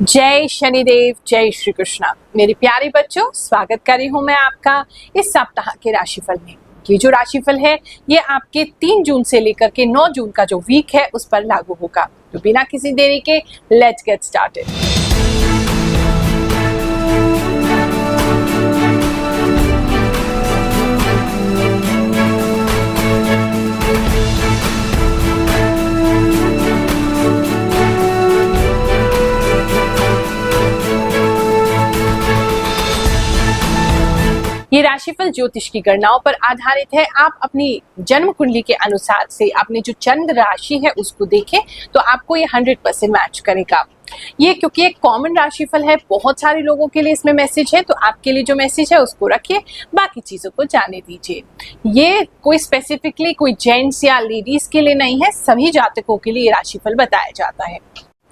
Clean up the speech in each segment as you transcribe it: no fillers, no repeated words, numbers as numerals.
जय शनिदेव, जय श्री कृष्णा। मेरे प्यारे बच्चों, स्वागत कर रही हूँ मैं आपका इस सप्ताह के राशिफल में। ये जो राशिफल है ये आपके 3 जून से लेकर के 9 जून का जो वीक है उस पर लागू होगा। तो बिना किसी देरी के लेट्स गेट स्टार्टेड। ये राशिफल ज्योतिष की गणनाओं पर आधारित है। आप अपनी जन्म कुंडली के अनुसार से अपनी जो चंद्र राशि है उसको देखें तो आपको ये 100% मैच करेगा। ये क्योंकि एक कॉमन राशिफल है, बहुत सारे लोगों के लिए इसमें मैसेज है, तो आपके लिए जो मैसेज है उसको रखिए, बाकी चीजों को जाने दीजिए। ये कोई स्पेसिफिकली कोई जेंट्स या लेडीज के लिए नहीं है, सभी जातकों के लिए राशिफल बताया जाता है।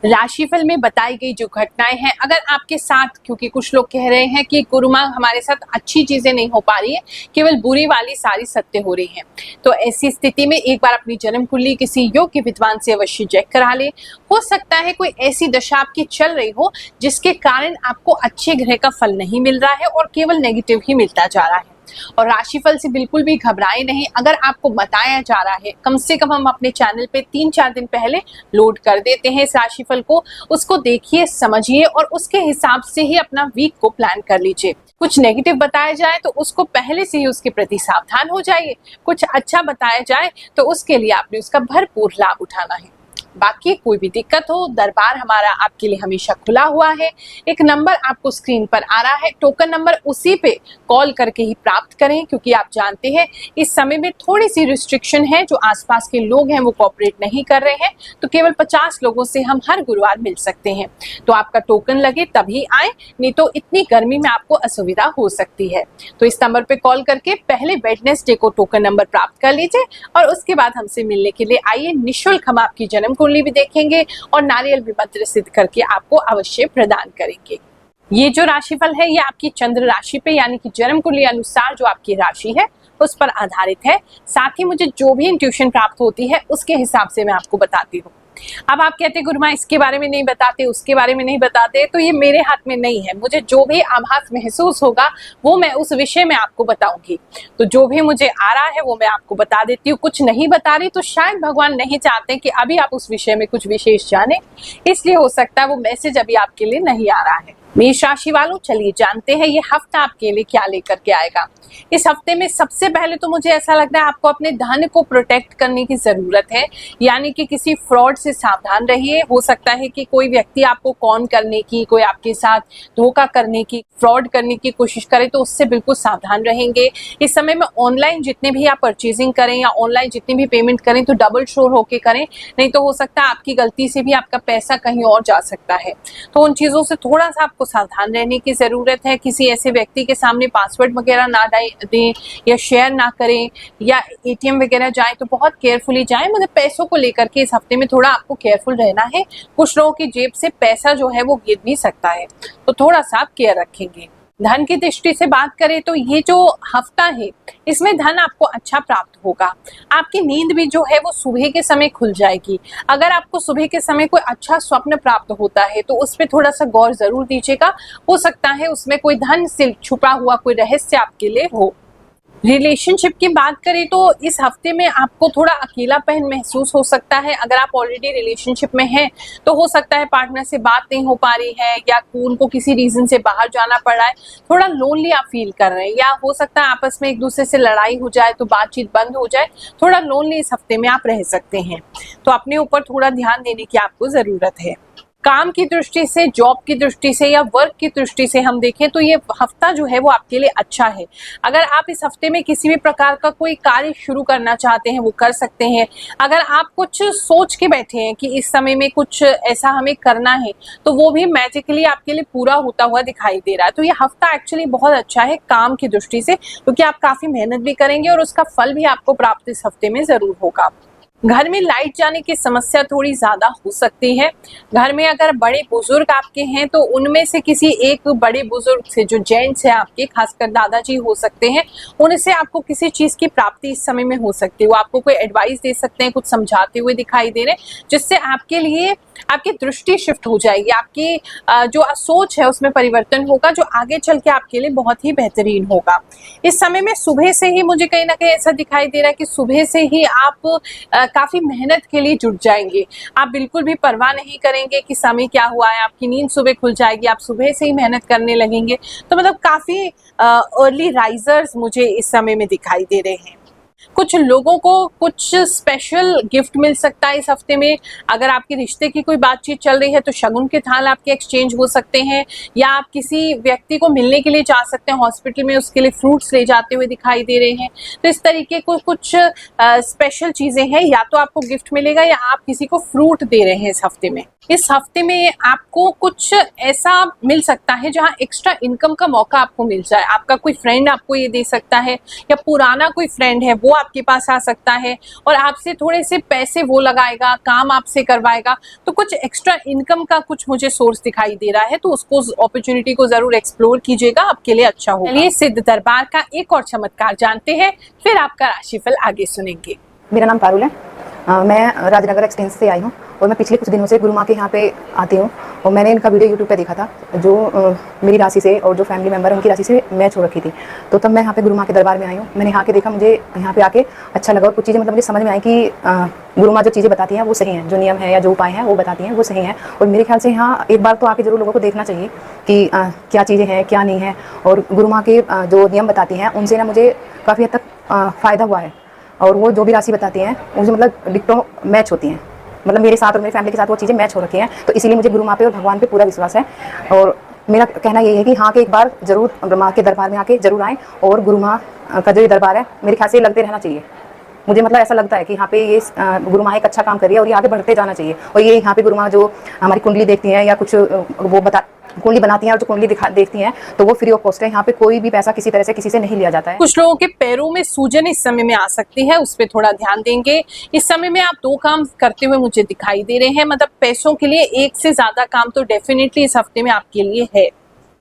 राशिफल में बताई गई जो घटनाएं हैं, अगर आपके साथ, क्योंकि कुछ लोग कह रहे हैं कि गुरु माँ हमारे साथ अच्छी चीजें नहीं हो पा रही है, केवल बुरी वाली सारी सत्य हो रही हैं, तो ऐसी स्थिति में एक बार अपनी जन्म कुंडली किसी योग्य विद्वान से अवश्य चेक करा ले। हो सकता है कोई ऐसी दशा आपकी चल रही हो जिसके कारण आपको अच्छे ग्रह का फल नहीं मिल रहा है और केवल नेगेटिव ही मिलता जा रहा है। और राशिफल से बिल्कुल भी घबराए नहीं। अगर आपको बताया जा रहा है, कम से कम हम अपने चैनल पे 3-4 दिन पहले लोड कर देते हैं इस राशिफल को, उसको देखिए, समझिए और उसके हिसाब से ही अपना वीक को प्लान कर लीजिए। कुछ नेगेटिव बताया जाए तो उसको पहले से ही उसके प्रति सावधान हो जाइए। कुछ अच्छा बताया जाए तो उसके लिए आपने उसका भरपूर लाभ उठाना है। बाकी कोई भी दिक्कत हो, दरबार हमारा आपके लिए हमेशा खुला हुआ है। एक नंबर आपको स्क्रीन पर आ रहा है, टोकन नंबर, उसी पे कॉल करके ही प्राप्त करें, क्योंकि आप जानते हैं इस समय में थोड़ी सी रिस्ट्रिक्शन है। जो आसपास के लोग हैं वो कोऑपरेट नहीं कर रहे हैं, तो केवल 50 लोगों से हम हर गुरुवार मिल सकते हैं। तो आपका टोकन लगे तभी आए, नहीं तो इतनी गर्मी में आपको असुविधा हो सकती है। तो इस नंबर पे कॉल करके पहले वेडनेसडे को टोकन नंबर प्राप्त कर लीजिए और उसके बाद हमसे मिलने के लिए आइए। निःशुल्क हम आपकी जन्म कुंडली भी देखेंगे और नारियल भी मंत्र सिद्ध करके आपको अवश्य प्रदान करेंगे। ये जो राशिफल है ये आपकी चंद्र राशि पे यानी कि जन्म कुंडली अनुसार जो आपकी राशि है उस पर आधारित है। साथ ही मुझे जो भी इंट्यूशन प्राप्त होती है उसके हिसाब से मैं आपको बताती हूँ। अब आप कहते हैं गुरु माँ इसके बारे में नहीं बताते, उसके बारे में नहीं बताते, तो ये मेरे हाथ में नहीं है। मुझे जो भी आभास महसूस होगा वो मैं उस विषय में आपको बताऊंगी। तो जो भी मुझे आ रहा है वो मैं आपको बता देती हूँ। कुछ नहीं बता रही तो शायद भगवान नहीं चाहते कि अभी आप उस विषय में कुछ विशेष जाने, इसलिए हो सकता है वो मैसेज अभी आपके लिए नहीं आ रहा है। मेष राशि वालों, चलिए जानते हैं ये हफ्ता आपके लिए क्या लेकर के आएगा। इस हफ्ते में सबसे पहले तो मुझे ऐसा लगता है आपको अपने धन को प्रोटेक्ट करने की जरूरत है, यानी कि किसी फ्रॉड से सावधान रहिए। हो सकता है कि कोई व्यक्ति आपको कॉन करने की, कोई आपके साथ धोखा करने की, फ्रॉड करने की कोशिश करे, तो उससे बिल्कुल सावधान रहेंगे। इस समय में ऑनलाइन जितने भी आप परचेजिंग करें या ऑनलाइन जितनी भी पेमेंट करें तो डबल श्योर होके करें, नहीं तो हो सकता है आपकी गलती से भी आपका पैसा कहीं और जा सकता है। तो उन चीजों से थोड़ा सा आपको सावधान रहने की जरूरत है। किसी ऐसे व्यक्ति के सामने पासवर्ड वगैरह ना दें या शेयर ना करें, या एटीएम वगैरह जाए तो बहुत केयरफुली जाए। मतलब पैसों को लेकर के इस हफ्ते में थोड़ा आपको केयरफुल रहना है। कुछ लोगों की जेब से पैसा जो है वो गिर भी सकता है, तो थोड़ा सा आप केयर रखेंगे। धन की दृष्टि से बात करें तो ये जो हफ्ता है इसमें धन आपको अच्छा प्राप्त होगा। आपकी नींद भी जो है वो सुबह के समय खुल जाएगी। अगर आपको सुबह के समय कोई अच्छा स्वप्न प्राप्त होता है तो उस पर थोड़ा सा गौर जरूर दीजिएगा। हो सकता है उसमें कोई धन से छुपा हुआ कोई रहस्य आपके लिए हो। रिलेशनशिप की बात करें तो इस हफ्ते में आपको थोड़ा अकेलापन महसूस हो सकता है। अगर आप ऑलरेडी रिलेशनशिप में हैं तो हो सकता है पार्टनर से बात नहीं हो पा रही है, या उनको किसी रीजन से बाहर जाना पड़ रहा है, थोड़ा लोनली आप फील कर रहे हैं, या हो सकता है आपस में एक दूसरे से लड़ाई हो जाए तो बातचीत बंद हो जाए। थोड़ा लोनली इस हफ्ते में आप रह सकते हैं, तो अपने ऊपर थोड़ा ध्यान देने की आपको जरूरत है। काम की दृष्टि से, जॉब की दृष्टि से या वर्क की दृष्टि से हम देखें तो ये हफ्ता जो है वो आपके लिए अच्छा है। अगर आप इस हफ्ते में किसी भी प्रकार का कोई कार्य शुरू करना चाहते हैं वो कर सकते हैं। अगर आप कुछ सोच के बैठे हैं कि इस समय में कुछ ऐसा हमें करना है तो वो भी मैजिकली आपके लिए पूरा होता हुआ दिखाई दे रहा है। तो ये हफ्ता एक्चुअली बहुत अच्छा है काम की दृष्टि से, क्योंकि आप काफी मेहनत भी करेंगे और उसका फल भी आपको प्राप्त इस हफ्ते में जरूर होगा। घर में लाइट जाने की समस्या थोड़ी ज्यादा हो सकती है। घर में अगर बड़े बुजुर्ग आपके हैं तो उनमें से किसी एक बड़े बुजुर्ग से, जो जेंट्स है आपके, खासकर दादाजी हो सकते हैं, उनसे आपको किसी चीज की प्राप्ति इस समय में हो सकती है। वो आपको कोई एडवाइस दे सकते हैं, कुछ समझाते हुए दिखाई दे रहे हैं, जिससे आपके लिए आपकी दृष्टि शिफ्ट हो जाएगी, आपकी जो सोच है उसमें परिवर्तन होगा, जो आगे चल के आपके लिए बहुत ही बेहतरीन होगा। इस समय में सुबह से ही मुझे कहीं ना कहीं ऐसा दिखाई दे रहा है कि सुबह से ही आप काफी मेहनत के लिए जुट जाएंगे। आप बिल्कुल भी परवाह नहीं करेंगे कि समय क्या हुआ है, आपकी नींद सुबह खुल जाएगी, आप सुबह से ही मेहनत करने लगेंगे। तो मतलब काफी अर्ली राइजर्स मुझे इस समय में दिखाई दे रहे हैं। कुछ लोगों को कुछ स्पेशल गिफ्ट मिल सकता है इस हफ्ते में। अगर आपके रिश्ते की कोई बातचीत चल रही है तो शगुन के थाल आपके एक्सचेंज हो सकते हैं, या आप किसी व्यक्ति को मिलने के लिए जा सकते हैं हॉस्पिटल में, उसके लिए फ्रूट्स ले जाते हुए दिखाई दे रहे हैं। तो इस तरीके को कुछ स्पेशल चीजें हैं, या तो आपको गिफ्ट मिलेगा या आप किसी को फ्रूट दे रहे हैं इस हफ्ते में। इस हफ्ते में आपको कुछ ऐसा मिल सकता है जहां एक्स्ट्रा इनकम का मौका आपको मिल जाए। आपका कोई फ्रेंड आपको ये दे सकता है, या पुराना कोई फ्रेंड है वो आपके पास आ सकता है और आपसे थोड़े से पैसे वो लगाएगा, काम आपसे करवाएगा। तो कुछ एक्स्ट्रा इनकम का कुछ मुझे सोर्स दिखाई दे रहा है, तो उसको, अपॉर्चुनिटी को जरूर एक्सप्लोर कीजिएगा, आपके लिए अच्छा होगा। चलिए सिद्ध दरबार का एक और चमत्कार जानते हैं, फिर आपका राशिफल आगे सुनेंगे। मेरा नाम पारुल है। मैं राजनगर एक्सटेंस से आई हूँ और मैं पिछले कुछ दिनों से गुरु माँ के यहाँ पे आती हूँ, और मैंने इनका वीडियो यूट्यूब पे देखा था जो मेरी राशि से और जो फैमिली मेम्बर है उनकी राशि से मैच हो रखी थी। तो तब मैं यहाँ पे गुरु माँ के दरबार में आई हूँ। मैंने यहाँ के देखा, मुझे यहाँ पे आके अच्छा लगा और कुछ चीज़ें मतलब मुझे समझ में आई कि गुरु माँ जो चीज़ें बताती हैं वो सही हैं, जो नियम है या जो उपाय हैं वो बताती हैं वो सही हैं। और मेरे ख्याल से यहाँ एक बार तो आके जरूर लोगों को देखना चाहिए कि क्या चीज़ें हैं क्या नहीं है। और गुरु माँ के जो नियम बताती हैं उनसे ना मुझे काफ़ी हद तक फ़ायदा हुआ है, और वो जो भी राशि बताती हैं मुझे मतलब डिक्टो मैच होती हैं, मतलब मेरे साथ और मेरी फैमिली के साथ वो चीज़ें मैच हो रखी हैं। तो इसीलिए मुझे गुरु माँ पे और भगवान पे पूरा विश्वास है। और मेरा कहना यही है कि हाँ, कि एक बार जरूर गुरु माँ के दरबार में आके जरूर आएँ, और गुरु माँ का जो ये दरबार है मेरे ख्याल से लगते रहना चाहिए। मुझे मतलब ऐसा लगता है कि यहाँ पे ये गुरु माँ एक अच्छा काम कर रही है और ये आगे बढ़ते जाना चाहिए। और ये यहाँ पे गुरु माँ जो हमारी कुंडली देखती हैं या कुछ वो कुंडली बनाती हैं और जो कुंडली देखती हैं, तो वो फ्री ऑफ कॉस्ट है। यहाँ पे कोई भी पैसा किसी तरह से किसी से नहीं लिया जाता है। कुछ लोगों के पैरों में सूजन इस समय में आ सकती है, उस पर थोड़ा ध्यान देंगे। इस समय में आप दो काम करते हुए मुझे दिखाई दे रहे हैं, मतलब पैसों के लिए एक से ज्यादा काम तो डेफिनेटली इस हफ्ते में आपके लिए है।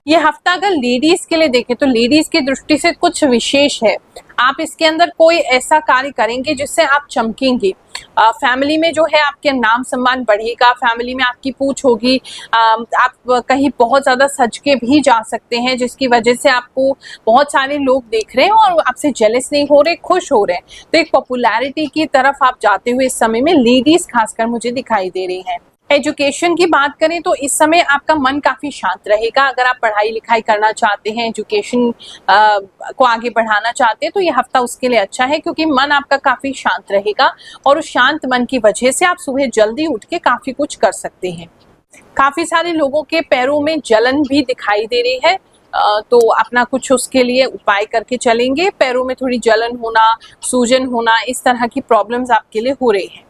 ये हफ्ता अगर लेडीज के लिए देखें तो लेडीज की दृष्टि से कुछ विशेष है। आप इसके अंदर कोई ऐसा कार्य करेंगे जिससे आप चमकेंगे। फैमिली में जो है आपके नाम सम्मान बढ़ेगा, फैमिली में आपकी पूछ होगी। आप कहीं बहुत ज्यादा सज के भी जा सकते हैं, जिसकी वजह से आपको बहुत सारे लोग देख रहे हैं और आपसे जेलस नहीं हो रहे, खुश हो रहे हैं। तो एक पॉपुलैरिटी की तरफ आप जाते हुए इस समय में लेडीज खासकर मुझे दिखाई दे रही हैं। एजुकेशन की बात करें तो इस समय आपका मन काफी शांत रहेगा। अगर आप पढ़ाई लिखाई करना चाहते हैं, एजुकेशन को आगे बढ़ाना चाहते हैं, तो ये हफ्ता उसके लिए अच्छा है, क्योंकि मन आपका काफी शांत रहेगा और उस शांत मन की वजह से आप सुबह जल्दी उठ के काफी कुछ कर सकते हैं। काफी सारे लोगों के पैरों में जलन भी दिखाई दे रही है, तो अपना कुछ उसके लिए उपाय करके चलेंगे। पैरों में थोड़ी जलन होना, सूजन होना, इस तरह की प्रॉब्लम्स आपके लिए हो रही है।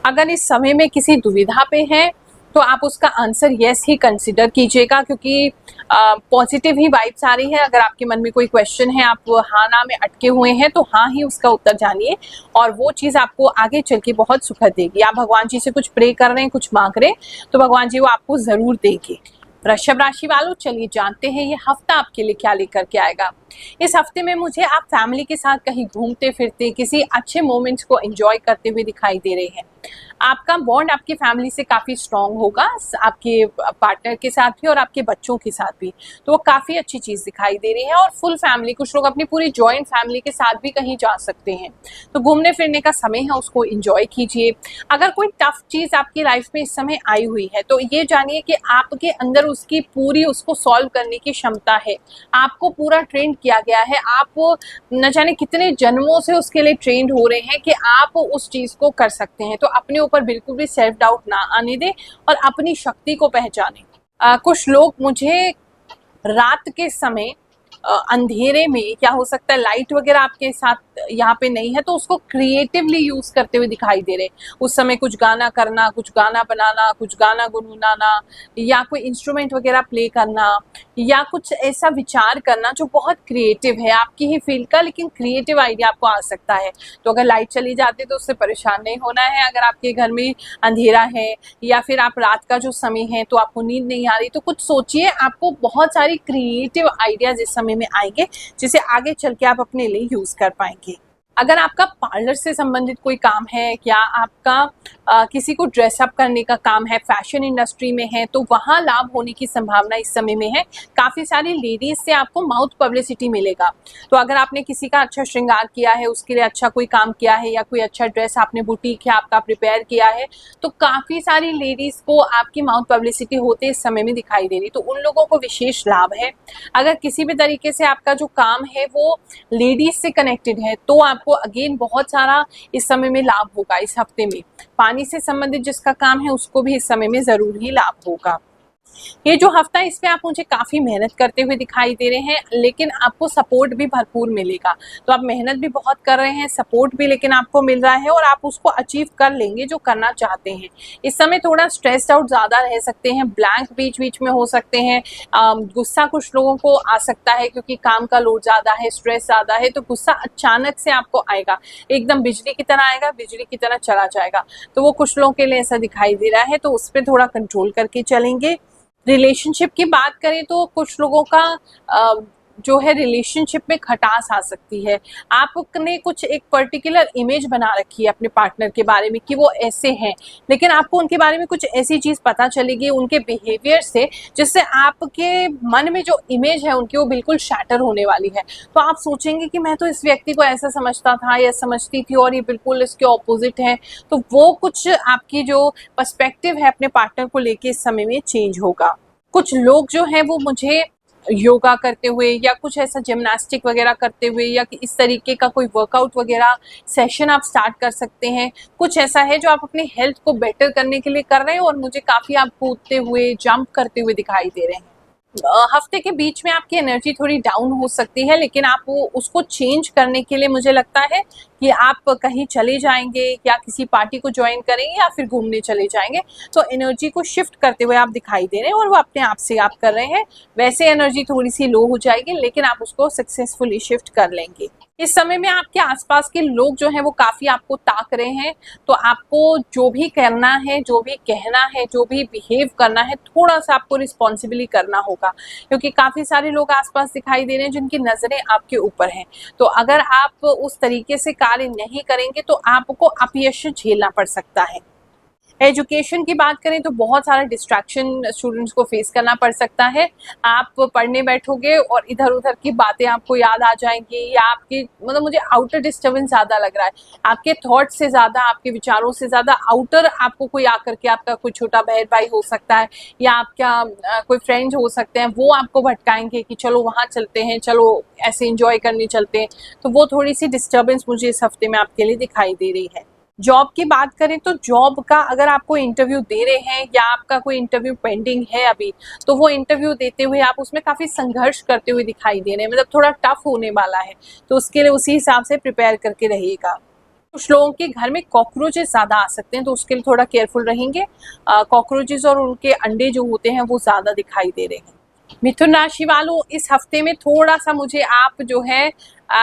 अगर इस समय में किसी दुविधा पे हैं तो आप उसका आंसर यस ही कंसिडर कीजिएगा, क्योंकि पॉजिटिव ही वाइब्स आ रही है। अगर आपके मन में कोई क्वेश्चन है, आप हाँ ना में अटके हुए हैं, तो हाँ ही उसका उत्तर जानिए और वो चीज़ आपको आगे चल के बहुत सुखद देगी। आप भगवान जी से कुछ प्रे कर रहे हैं, कुछ मांग रहे हैं, तो भगवान जी वो आपको जरूर देंगे। वृषभ राशि वालों, चलिए जानते हैं ये हफ्ता आपके लिए क्या लेकर के आएगा। इस हफ्ते में मुझे आप फैमिली के साथ कहीं घूमते फिरते किसी अच्छे मोमेंट्स को एंजॉय करते हुए दिखाई दे रहे हैं। आपका बॉन्ड आपकी फैमिली से काफी स्ट्रांग होगा, आपके पार्टनर के साथ भी और आपके बच्चों के साथ भी, तो वो काफी अच्छी चीज दिखाई दे रही है। और फुल फैमिली, कुछ लोग अपनी पूरी जॉइंट फैमिली के साथ भी कहीं जा सकते हैं, तो घूमने फिरने का समय है, उसको एंजॉय कीजिए। अगर कोई टफ चीज आपकी लाइफ में इस समय आई हुई है तो ये जानिए कि आपके अंदर उसकी पूरी उसको सॉल्व करने की क्षमता है। आपको पूरा ट्रेंड किया गया है, आप न जाने कितने जन्मों से उसके लिए ट्रेंड हो रहे हैं कि आप उस चीज को कर सकते हैं। तो अपने ऊपर बिल्कुल भी सेल्फ डाउट ना आने दें और अपनी शक्ति को पहचानें। कुछ लोग मुझे रात के समय अंधेरे में, क्या हो सकता है लाइट वगैरह आपके साथ यहाँ पे नहीं है, तो उसको क्रिएटिवली यूज करते हुए दिखाई दे रहे हैं। उस समय कुछ गाना करना, कुछ गाना बनाना, कुछ गाना गुनगुनाना, या कोई इंस्ट्रूमेंट वगैरह प्ले करना, या कुछ ऐसा विचार करना जो बहुत क्रिएटिव है, आपकी ही फील्ड का लेकिन क्रिएटिव आइडिया आपको आ सकता है। तो अगर लाइट चली जाती है तो उससे परेशान नहीं होना है। अगर आपके घर में अंधेरा है या फिर आप रात का जो समय है तो आपको नींद नहीं आ रही, तो कुछ सोचिए, आपको बहुत सारी क्रिएटिव आइडियाज इस समय में आएंगे जिसे आगे चल के आप अपने लिए यूज कर पाएंगे। अगर आपका पार्लर से संबंधित कोई काम है या आपका किसी को ड्रेसअप करने का काम है, फैशन इंडस्ट्री में है, तो वहाँ लाभ होने की संभावना इस समय में है। काफ़ी सारी लेडीज से आपको माउथ पब्लिसिटी मिलेगा। तो अगर आपने किसी का अच्छा श्रृंगार किया है, उसके लिए अच्छा कोई काम किया है, या कोई अच्छा ड्रेस आपने बुटीक या आपका प्रिपेयर किया है, तो काफ़ी सारी लेडीज को आपकी माउथ पब्लिसिटी होते इस समय में दिखाई दे रही, तो उन लोगों को विशेष लाभ है। अगर किसी भी तरीके से आपका जो काम है वो लेडीज से कनेक्टेड है तो आपको अगेन बहुत सारा इस समय में लाभ होगा। इस हफ्ते में पानी से संबंधित जिसका काम है उसको भी इस समय में जरूर ही लाभ होगा। ये जो हफ्ता है इसमें आप मुझे काफ़ी मेहनत करते हुए दिखाई दे रहे हैं, लेकिन आपको सपोर्ट भी भरपूर मिलेगा। तो आप मेहनत भी बहुत कर रहे हैं, सपोर्ट भी लेकिन आपको मिल रहा है और आप उसको अचीव कर लेंगे जो करना चाहते हैं। इस समय थोड़ा स्ट्रेस्ड आउट ज़्यादा रह सकते हैं, ब्लैंक बीच बीच में हो सकते हैं, गुस्सा कुछ लोगों को आ सकता है क्योंकि काम का लोड ज़्यादा है, स्ट्रेस ज़्यादा है, तो गुस्सा अचानक से आपको आएगा, एकदम बिजली की तरह आएगा, बिजली की तरह चला जाएगा। तो वो कुछ लोगों के लिए ऐसा दिखाई दे रहा है, तो उस पर थोड़ा कंट्रोल करके चलेंगे। रिलेशनशिप की बात करें तो कुछ लोगों का जो है रिलेशनशिप में खटास आ सकती है। आपने कुछ एक पर्टिकुलर इमेज बना रखी है अपने पार्टनर के बारे में कि वो ऐसे हैं, लेकिन आपको उनके बारे में कुछ ऐसी चीज़ पता चलेगी उनके बिहेवियर से जिससे आपके मन में जो इमेज है उनकी वो बिल्कुल शैटर होने वाली है। तो आप सोचेंगे कि मैं तो इस व्यक्ति को ऐसा समझता था या समझती थी और ये बिल्कुल इसके ऑपोजिट है। तो वो कुछ आपकी जो पर्सपेक्टिव है अपने पार्टनर को लेके इस समय में चेंज होगा। कुछ लोग जो हैं वो मुझे योगा करते हुए या कुछ ऐसा जिम्नास्टिक वगैरह करते हुए या इस तरीके का कोई वर्कआउट वगैरह सेशन आप स्टार्ट कर सकते हैं। कुछ ऐसा है जो आप अपनी हेल्थ को बेटर करने के लिए कर रहे हैं और मुझे काफ़ी आप कूदते हुए जंप करते हुए दिखाई दे रहे हैं। हफ्ते के बीच में आपकी एनर्जी थोड़ी डाउन हो सकती है, लेकिन आप वो उसको चेंज करने के लिए मुझे लगता है कि आप कहीं चले जाएंगे या किसी पार्टी को ज्वाइन करेंगे या फिर घूमने चले जाएंगे, तो एनर्जी को शिफ्ट करते हुए आप दिखाई दे रहे हैं और वो अपने आप से आप कर रहे हैं। वैसे एनर्जी थोड़ी सी लो हो जाएगी लेकिन आप उसको सक्सेसफुली शिफ्ट कर लेंगे। इस समय में आपके आसपास के लोग जो हैं वो काफ़ी आपको ताक रहे हैं, तो आपको जो भी करना है, जो भी कहना है, जो भी बिहेव करना है, थोड़ा सा आपको रिस्पॉन्सिबली करना होगा, क्योंकि काफ़ी सारे लोग आसपास दिखाई दे रहे हैं जिनकी नज़रें आपके ऊपर हैं। तो अगर आप उस तरीके से कार्य नहीं करेंगे तो आपको अपयश झेलना पड़ सकता है। एजुकेशन की बात करें तो बहुत सारा डिस्ट्रैक्शन स्टूडेंट्स को फेस करना पड़ सकता है। आप पढ़ने बैठोगे और इधर उधर की बातें आपको याद आ जाएंगी, या आपकी मतलब मुझे आउटर डिस्टर्बेंस ज़्यादा लग रहा है। आपके थॉट्स से ज़्यादा, आपके विचारों से ज़्यादा आउटर आपको कोई आकर के, आपका कोई छोटा बहन भाई हो सकता है या आपका कोई फ्रेंड हो सकते हैं, वो आपको भटकाएंगे कि चलो वहाँ चलते हैं, चलो ऐसे इंजॉय करने चलते हैं। तो वो थोड़ी सी डिस्टर्बेंस मुझे इस हफ्ते में आपके लिए दिखाई दे रही है। जॉब की बात करें तो जॉब का अगर आपको इंटरव्यू दे रहे हैं या आपका कोई इंटरव्यू पेंडिंग है अभी, तो वो इंटरव्यू देते हुए आप उसमें काफ़ी संघर्ष करते हुए दिखाई दे रहे हैं, मतलब थोड़ा टफ होने वाला है, तो उसके लिए उसी हिसाब से प्रिपेयर करके रहिएगा। कुछ लोगों के घर में कॉकरोचेस ज़्यादा आ सकते हैं, तो उसके लिए थोड़ा केयरफुल रहेंगे। कॉकरोचेस और उनके अंडे जो होते हैं वो ज़्यादा दिखाई दे रहे हैं। मिथुन राशि वालों, इस हफ्ते में थोड़ा सा मुझे आप जो है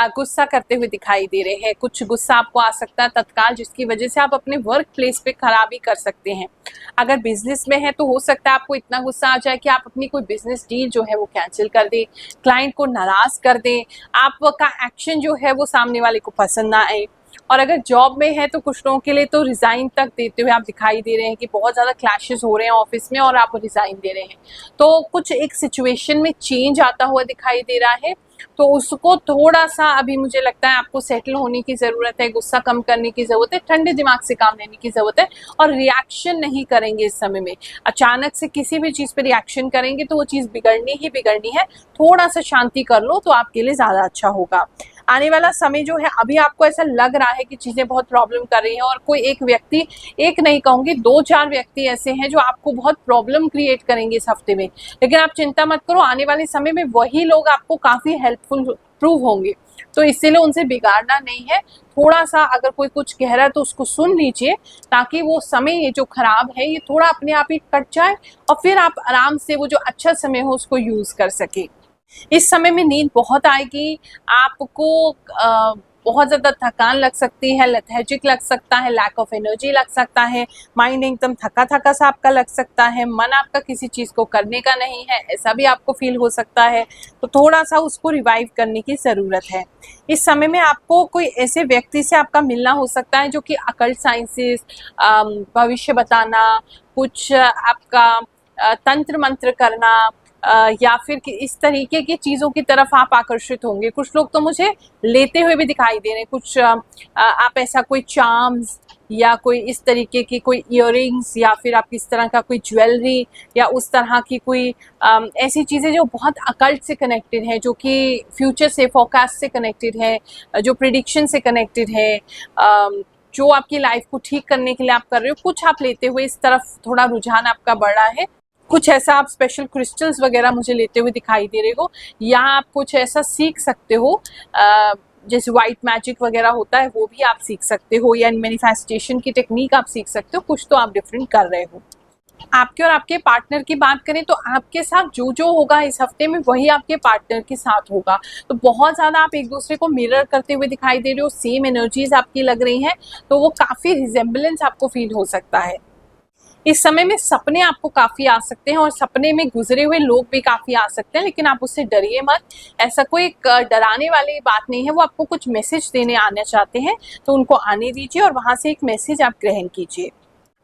गुस्सा करते हुए दिखाई दे रहे हैं। कुछ गुस्सा आपको आ सकता है तत्काल, जिसकी वजह से आप अपने वर्क प्लेस पे खराबी कर सकते हैं। अगर बिजनेस में है तो हो सकता है आपको इतना गुस्सा आ जाए कि आप अपनी कोई बिजनेस डील जो है वो कैंसिल कर दें, क्लाइंट को नाराज कर दें, आपका एक्शन जो है वो सामने वाले को पसंद ना आए। और अगर जॉब में है तो कुछ लोगों के लिए तो रिज़ाइन तक देते हुए आप दिखाई दे रहे हैं कि बहुत ज़्यादा क्लैशेस हो रहे हैं ऑफिस में और आप रिज़ाइन दे रहे हैं। तो कुछ एक सिचुएशन में चेंज आता हुआ दिखाई दे रहा है, तो उसको थोड़ा सा अभी मुझे लगता है आपको सेटल होने की ज़रूरत है, गुस्सा कम करने की ज़रूरत है, ठंडे दिमाग से काम लेने की ज़रूरत है और रिएक्शन नहीं करेंगे इस समय में। अचानक से किसी भी चीज़ पे रिएक्शन करेंगे तो वो चीज़ बिगड़नी ही बिगड़नी है। थोड़ा सा शांति कर लो तो आपके लिए ज़्यादा अच्छा होगा। आने वाला समय जो है, अभी आपको ऐसा लग रहा है कि चीज़ें बहुत प्रॉब्लम कर रही हैं और कोई एक व्यक्ति, एक नहीं कहूँगी 2-4 व्यक्ति ऐसे हैं जो आपको बहुत प्रॉब्लम क्रिएट करेंगे इस हफ्ते में, लेकिन आप चिंता मत करो, आने वाले समय में वही लोग आपको काफ़ी हेल्पफुल प्रूव होंगे। तो इसीलिए उनसे बिगाड़ना नहीं है। थोड़ा सा अगर कोई कुछ कह रहा है तो उसको सुन लीजिए, ताकि वो समय ये जो खराब है ये थोड़ा अपने आप ही कट जाए और फिर आप आराम से वो जो अच्छा समय हो उसको यूज कर सके। इस समय में नींद बहुत आएगी, आपको बहुत ज़्यादा थकान लग सकती है, लेथर्जिक लग सकता है, लैक ऑफ एनर्जी लग सकता है, माइंड एकदम थका थका सा आपका लग सकता है, मन आपका किसी चीज़ को करने का नहीं है, ऐसा भी आपको फील हो सकता है। तो थोड़ा सा उसको रिवाइव करने की ज़रूरत है। इस समय में आपको कोई ऐसे व्यक्ति से आपका मिलना हो सकता है जो कि अकल्ट साइंसेस, भविष्य बताना, कुछ आपका तंत्र मंत्र करना, या फिर इस तरीके की चीज़ों की तरफ आप आकर्षित होंगे। कुछ लोग तो मुझे लेते हुए भी दिखाई दे रहे हैं, कुछ आप ऐसा कोई चार्म्स या कोई इस तरीके की कोई इयररिंग्स या फिर आप इस तरह का कोई ज्वेलरी या उस तरह की कोई ऐसी चीज़ें जो बहुत अकल्ट से कनेक्टेड है, जो कि फ्यूचर से, फोरकास्ट से कनेक्टेड है, जो प्रिडिक्शन से कनेक्टेड है, जो आपकी लाइफ को ठीक करने के लिए आप कर रहे हो, कुछ आप लेते हुए इस तरफ थोड़ा रुझान आपका बढ़ा है। कुछ ऐसा आप स्पेशल क्रिस्टल्स वगैरह मुझे लेते हुए दिखाई दे रहे हो, या आप कुछ ऐसा सीख सकते हो जैसे वाइट मैजिक वगैरह होता है वो भी आप सीख सकते हो, या मैनिफेस्टेशन की टेक्निक आप सीख सकते हो। कुछ तो आप डिफरेंट कर रहे हो। आपके और आपके पार्टनर की बात करें तो आपके साथ जो जो होगा इस हफ्ते में वही आपके पार्टनर के साथ होगा। तो बहुत ज़्यादा आप एक दूसरे को मिरर करते हुए दिखाई दे रहे हो, सेम एनर्जीज आपकी लग रही हैं, तो वो काफ़ी रिजेम्बलेंस आपको फील हो सकता है। इस समय में सपने आपको काफ़ी आ सकते हैं और सपने में गुजरे हुए लोग भी काफ़ी आ सकते हैं, लेकिन आप उससे डरिए मत। ऐसा कोई डराने वाली बात नहीं है, वो आपको कुछ मैसेज देने आना चाहते हैं तो उनको आने दीजिए और वहाँ से एक मैसेज आप ग्रहण कीजिए।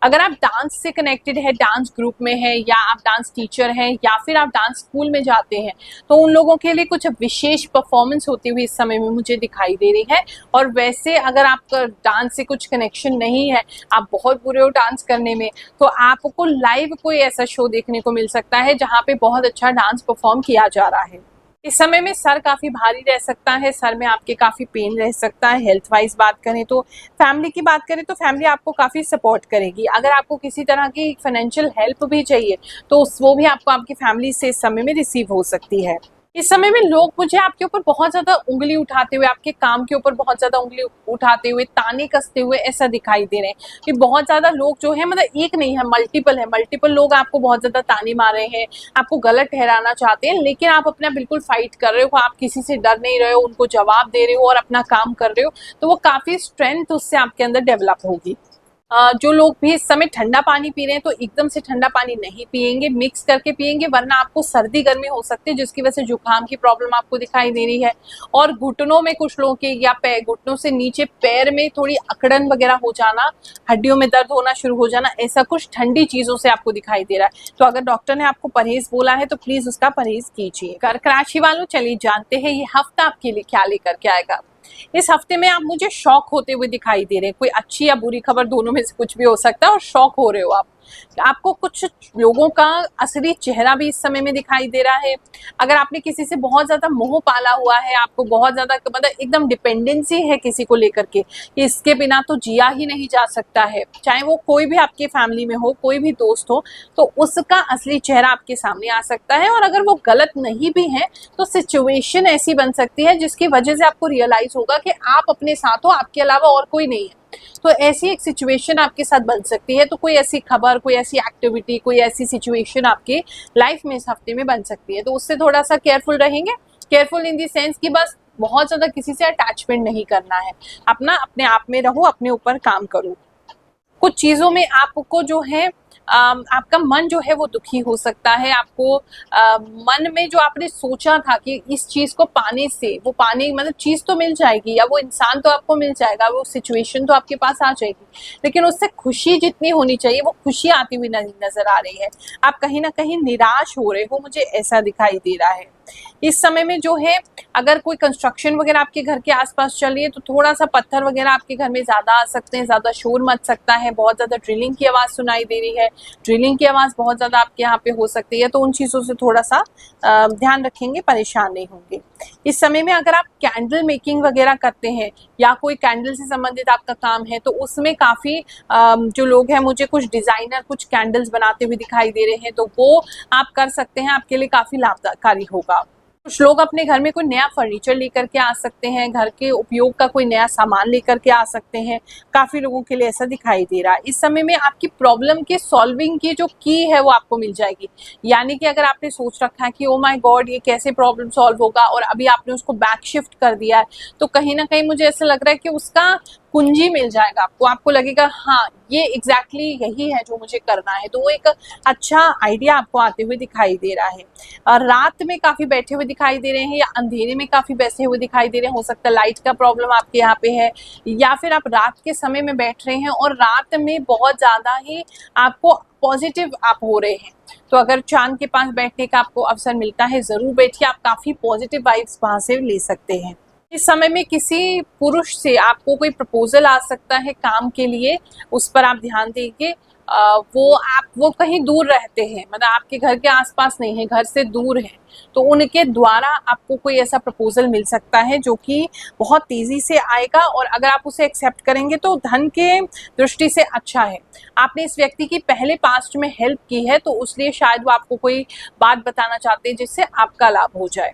अगर आप डांस से कनेक्टेड है, डांस ग्रुप में है, या आप डांस टीचर हैं, या फिर आप डांस स्कूल में जाते हैं, तो उन लोगों के लिए कुछ विशेष परफॉर्मेंस होती हुई इस समय में मुझे दिखाई दे रही है। और वैसे अगर आपका डांस से कुछ कनेक्शन नहीं है, आप बहुत बुरे हो डांस करने में, तो आपको लाइव कोई ऐसा शो देखने को मिल सकता है जहाँ पे बहुत अच्छा डांस परफॉर्म किया जा रहा है। इस समय में सर काफ़ी भारी रह सकता है, सर में आपके काफ़ी पेन रह सकता है। हेल्थ वाइज बात करें तो, फैमिली की बात करें तो फैमिली आपको काफ़ी सपोर्ट करेगी। अगर आपको किसी तरह की फाइनेंशियल हेल्प भी चाहिए तो वो भी आपको आपकी फैमिली से इस समय में रिसीव हो सकती है। इस समय में लोग मुझे आपके ऊपर बहुत ज़्यादा उंगली उठाते हुए, आपके काम के ऊपर बहुत ज़्यादा उंगली उठाते हुए, ताने कसते हुए ऐसा दिखाई दे रहे हैं कि बहुत ज़्यादा लोग जो है, मतलब एक नहीं है, मल्टीपल लोग आपको बहुत ज़्यादा ताने मार रहे हैं, आपको गलत ठहराना चाहते हैं, लेकिन आप अपना बिल्कुल फाइट कर रहे हो, आप किसी से डर नहीं रहे हो, उनको जवाब दे रहे हो और अपना काम कर रहे हो, तो वो काफ़ी स्ट्रेंथ उससे आपके अंदर डेवलप होगी। जो लोग भी इस समय ठंडा पानी पी रहे हैं तो एकदम से ठंडा पानी नहीं पिएंगे, मिक्स करके पिएंगे, वरना आपको सर्दी गर्मी हो सकती है, जिसकी वजह से जुकाम की प्रॉब्लम आपको दिखाई दे रही है। और घुटनों में कुछ लोगों के, या घुटनों से नीचे पैर में थोड़ी अकड़न वगैरह हो जाना, हड्डियों में दर्द होना शुरू हो जाना, ऐसा कुछ ठंडी चीजों से आपको दिखाई दे रहा है। तो अगर डॉक्टर ने आपको परहेज बोला है तो प्लीज उसका परहेज कीजिए। कर्क राशि वालों, चलिए जानते हैं ये हफ्ता आपके लिए क्या लेकर के आएगा। इस हफ्ते में आप मुझे शॉक होते हुए दिखाई दे रहे हैं, कोई अच्छी या बुरी खबर, दोनों में से कुछ भी हो सकता है, और शॉक हो रहे हो आप। आपको कुछ लोगों का असली चेहरा भी इस समय में दिखाई दे रहा है। अगर आपने किसी से बहुत ज्यादा मोह पाला हुआ है, आपको बहुत ज्यादा मतलब एकदम डिपेंडेंसी है किसी को लेकर के, कि इसके बिना तो जिया ही नहीं जा सकता है, चाहे वो कोई भी आपके फैमिली में हो, कोई भी दोस्त हो, तो उसका असली चेहरा आपके सामने आ सकता है। और अगर वो गलत नहीं भी है तो सिचुएशन ऐसी बन सकती है जिसकी वजह से आपको रियलाइज होगा कि आप अपने साथ हो, आपके अलावा और कोई नहीं है। तो ऐसी एक सिचुएशन आपके साथ बन सकती है। तो कोई ऐसी खबर, कोई ऐसी एक्टिविटी, कोई ऐसी सिचुएशन आपके लाइफ में इस हफ्ते में बन सकती है, तो उससे थोड़ा सा केयरफुल रहेंगे। केयरफुल इन द सेंस कि बस बहुत ज्यादा किसी से अटैचमेंट नहीं करना है, अपना अपने आप में रहो, अपने ऊपर काम करो। कुछ चीजों में आपको जो है आपका मन जो है वो दुखी हो सकता है। आपको मन में जो आपने सोचा था कि इस चीज को पाने से, वो पाने मतलब चीज तो मिल जाएगी, या वो इंसान तो आपको मिल जाएगा, वो सिचुएशन तो आपके पास आ जाएगी, लेकिन उससे खुशी जितनी होनी चाहिए वो खुशी आती हुई नजर आ रही है। आप कहीं ना कहीं निराश हो रहे हो, मुझे ऐसा दिखाई दे रहा है। इस समय में जो है, अगर कोई कंस्ट्रक्शन वगैरह आपके घर के आसपास चल रही है तो थोड़ा सा पत्थर वगैरह आपके घर में ज्यादा आ सकते हैं, ज्यादा शोर मच सकता है, बहुत ज्यादा ड्रिलिंग की आवाज सुनाई दे रही है, ड्रिलिंग की आवाज बहुत ज्यादा आपके यहाँ पे हो सकती है, तो उन चीजों से थोड़ा सा ध्यान रखेंगे, परेशान नहीं होंगे। इस समय में अगर आप कैंडल मेकिंग वगैरह करते हैं या कोई कैंडल से संबंधित आपका काम है, तो उसमें काफी जो लोग हैं, मुझे कुछ डिजाइनर कुछ कैंडल्स बनाते हुए दिखाई दे रहे हैं, तो वो आप कर सकते हैं, आपके लिए काफी लाभकारी होगा। कुछ लोग अपने घर में कोई नया फर्नीचर लेकर के आ सकते हैं, घर के उपयोग का कोई नया सामान लेकर के आ सकते हैं। काफ़ी लोगों के लिए ऐसा दिखाई दे रहा है। इस समय में आपकी प्रॉब्लम के सॉल्विंग की जो की है वो आपको मिल जाएगी। यानी कि अगर आपने सोच रखा है कि ओ माय गॉड ये कैसे प्रॉब्लम सॉल्व होगा और अभी आपने उसको बैक शिफ्ट कर दिया है, तो कहीं ना कहीं मुझे ऐसा लग रहा है कि उसका कुंजी मिल जाएगा आपको लगेगा हाँ ये एग्जैक्टली यही है जो मुझे करना है। तो वो एक अच्छा आइडिया आपको आते हुए दिखाई दे रहा है। और रात में काफ़ी बैठे हुए दिखाई दे रहे हैं या अंधेरे में काफ़ी बैठे हुए दिखाई दे रहे हैं। हो सकता है लाइट का प्रॉब्लम आपके यहाँ पे है, या फिर आप रात के समय में बैठ रहे हैं और रात में बहुत ज़्यादा ही आपको पॉजिटिव आप हो रहे हैं। तो अगर चांद के पास बैठने का आपको अवसर मिलता है, ज़रूर बैठिए, आप काफ़ी पॉजिटिव वाइब्स वहाँ से ले सकते हैं। इस समय में किसी पुरुष से आपको कोई प्रपोजल आ सकता है काम के लिए, उस पर आप ध्यान देंगे। वो कहीं दूर रहते हैं, मतलब आपके घर के आसपास नहीं है, घर से दूर है, तो उनके द्वारा आपको कोई ऐसा प्रपोजल मिल सकता है जो कि बहुत तेज़ी से आएगा और अगर आप उसे एक्सेप्ट करेंगे तो धन के दृष्टि से अच्छा है। आपने इस व्यक्ति की पहले पास्ट में हेल्प की है, तो इसलिए शायद वो आपको कोई बात बताना चाहते हैं जिससे आपका लाभ हो जाए।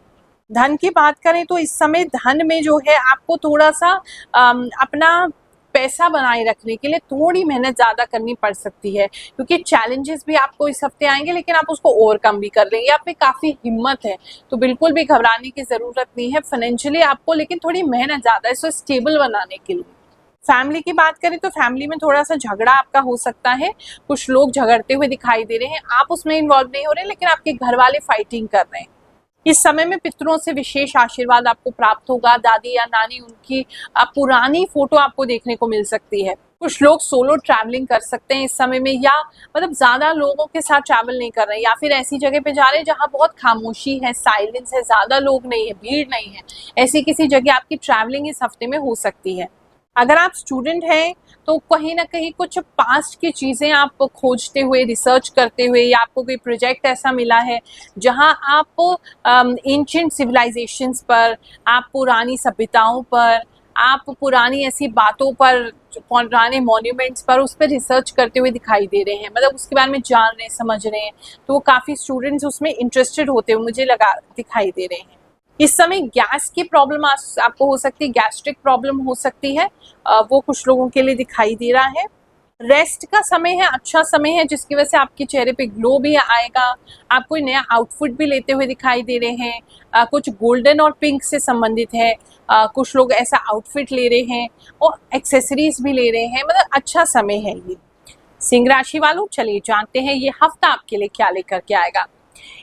धन की बात करें तो इस समय धन में जो है आपको थोड़ा सा अपना पैसा बनाए रखने के लिए थोड़ी मेहनत ज़्यादा करनी पड़ सकती है, क्योंकि चैलेंजेस भी आपको इस हफ्ते आएंगे, लेकिन आप उसको ओवरकम भी कर लेंगे। आप में काफ़ी हिम्मत है, तो बिल्कुल भी घबराने की ज़रूरत नहीं है। फाइनेंशियली आपको लेकिन थोड़ी मेहनत ज़्यादा है इसको स्टेबल बनाने के लिए। फैमिली की बात करें तो फैमिली में थोड़ा सा झगड़ा आपका हो सकता है, कुछ लोग झगड़ते हुए दिखाई दे रहे हैं। आप उसमें इन्वॉल्व नहीं हो रहे, लेकिन आपके घर वाले फाइटिंग कर रहे हैं। इस समय में पितरों से विशेष आशीर्वाद आपको प्राप्त होगा। दादी या नानी उनकी पुरानी फोटो आपको देखने को मिल सकती है। कुछ लोग सोलो ट्रैवलिंग कर सकते हैं इस समय में, या मतलब ज़्यादा लोगों के साथ ट्रैवल नहीं कर रहे हैं, या फिर ऐसी जगह पे जा रहे हैं जहाँ बहुत खामोशी है, साइलेंस है, ज़्यादा लोग नहीं है, भीड़ नहीं है। ऐसी किसी जगह आपकी ट्रैवलिंग इस हफ्ते में हो सकती है। अगर आप स्टूडेंट हैं तो कहीं ना कहीं कुछ पास्ट की चीज़ें आप खोजते हुए, रिसर्च करते हुए, या आपको कोई प्रोजेक्ट ऐसा मिला है जहां आप एंशिएंट सिविलाइजेशंस पर, आप पुरानी सभ्यताओं पर, आप पुरानी ऐसी बातों पर, पुराने मॉन्यूमेंट्स पर, उस पर रिसर्च करते हुए दिखाई दे रहे हैं, मतलब उसके बारे में जान रहे हैं, समझ रहे हैं। तो वो काफ़ी स्टूडेंट्स उसमें इंटरेस्टेड होते हुए मुझे दिखाई दे रहे हैं। इस समय गैस की प्रॉब्लम आपको हो सकती है, गैस्ट्रिक प्रॉब्लम हो सकती है, वो कुछ लोगों के लिए दिखाई दे रहा है। रेस्ट का समय है, अच्छा समय है, जिसकी वजह से आपके चेहरे पे ग्लो भी आएगा। आप कोई नया आउटफिट भी लेते हुए दिखाई दे रहे हैं, कुछ गोल्डन और पिंक से संबंधित है, कुछ लोग ऐसा आउटफिट ले रहे हैं और एक्सेसरीज भी ले रहे हैं, मतलब अच्छा समय है ये। सिंह राशि वालों, चलिए जानते हैं ये हफ्ता आपके लिए क्या लेकर के आएगा।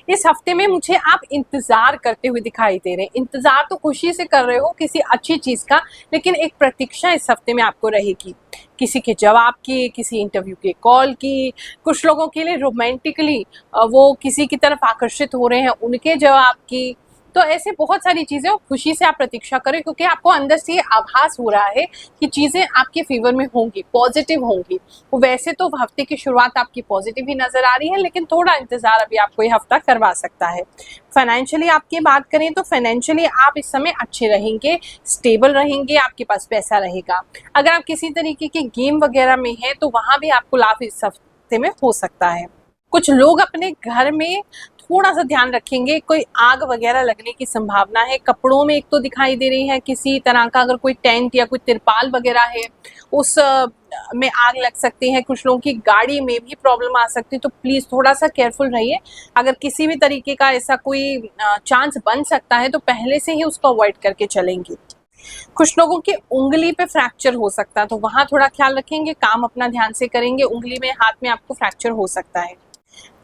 इस हफ्ते में मुझे आप इंतजार करते हुए दिखाई दे रहे हैं। इंतजार तो खुशी से कर रहे हो किसी अच्छी चीज का, लेकिन एक प्रतीक्षा इस हफ्ते में आपको रहेगी, किसी के जवाब की, किसी इंटरव्यू के कॉल की। कुछ लोगों के लिए रोमांटिकली वो किसी की तरफ आकर्षित हो रहे हैं, उनके जवाब की। तो ऐसे बहुत सारी चीजें खुशी से आप प्रतीक्षा करें, क्योंकि आपको अंदर से ये आभास हो रहा है कि चीजें आपके फेवर में होंगी, पॉजिटिव होंगी। तो वैसे तो हफ्ते की शुरुआत आपकी पॉजिटिव ही नजर आ रही है, लेकिन थोड़ा इंतजार अभी आपको ये हफ्ता करवा सकता है। फाइनेंशियली आपकी बात करें तो फाइनेंशियली आप इस समय अच्छे रहेंगे, स्टेबल रहेंगे, आपके पास पैसा रहेगा। अगर आप किसी तरीके के गेम वगैरह में हैं तो वहां भी आपको लाभ इस हफ्ते में हो सकता है। कुछ लोग अपने घर में थोड़ा सा ध्यान रखेंगे, कोई आग वगैरह लगने की संभावना है। कपड़ों में एक तो दिखाई दे रही है किसी तरह का, अगर कोई टेंट या कोई तिरपाल वगैरह है उस में आग लग सकती है। कुछ लोगों की गाड़ी में भी प्रॉब्लम आ सकती है, तो प्लीज़ थोड़ा सा केयरफुल रहिए। अगर किसी भी तरीके का ऐसा कोई चांस बन सकता है तो पहले से ही उसको अवॉइड करके चलेंगे। कुछ लोगों की उंगली पे फ्रैक्चर हो सकता है, तो वहाँ थोड़ा ख्याल रखेंगे, काम अपना ध्यान से करेंगे। उंगली में, हाथ में आपको फ्रैक्चर हो सकता है।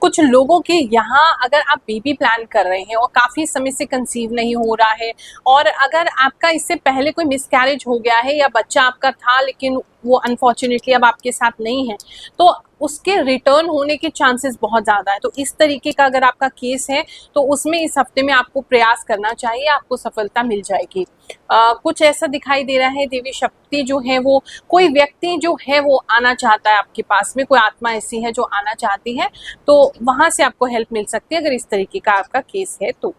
कुछ लोगों के यहाँ अगर आप बेबी प्लान कर रहे हैं और काफ़ी समय से कंसीव नहीं हो रहा है, और अगर आपका इससे पहले कोई मिसकैरेज हो गया है या बच्चा आपका था लेकिन वो अनफॉर्चुनेटली अब आपके साथ नहीं है, तो उसके रिटर्न होने के चांसेस बहुत ज़्यादा है। तो इस तरीके का अगर आपका केस है तो उसमें इस हफ्ते में आपको प्रयास करना चाहिए, आपको सफलता मिल जाएगी। कुछ ऐसा दिखाई दे रहा है, देवी शक्ति जो है वो, कोई व्यक्ति जो है वो आना चाहता है आपके पास में, कोई आत्मा ऐसी है जो आना चाहती है, तो वहाँ से आपको हेल्प मिल सकती है अगर इस तरीके का आपका केस है तो।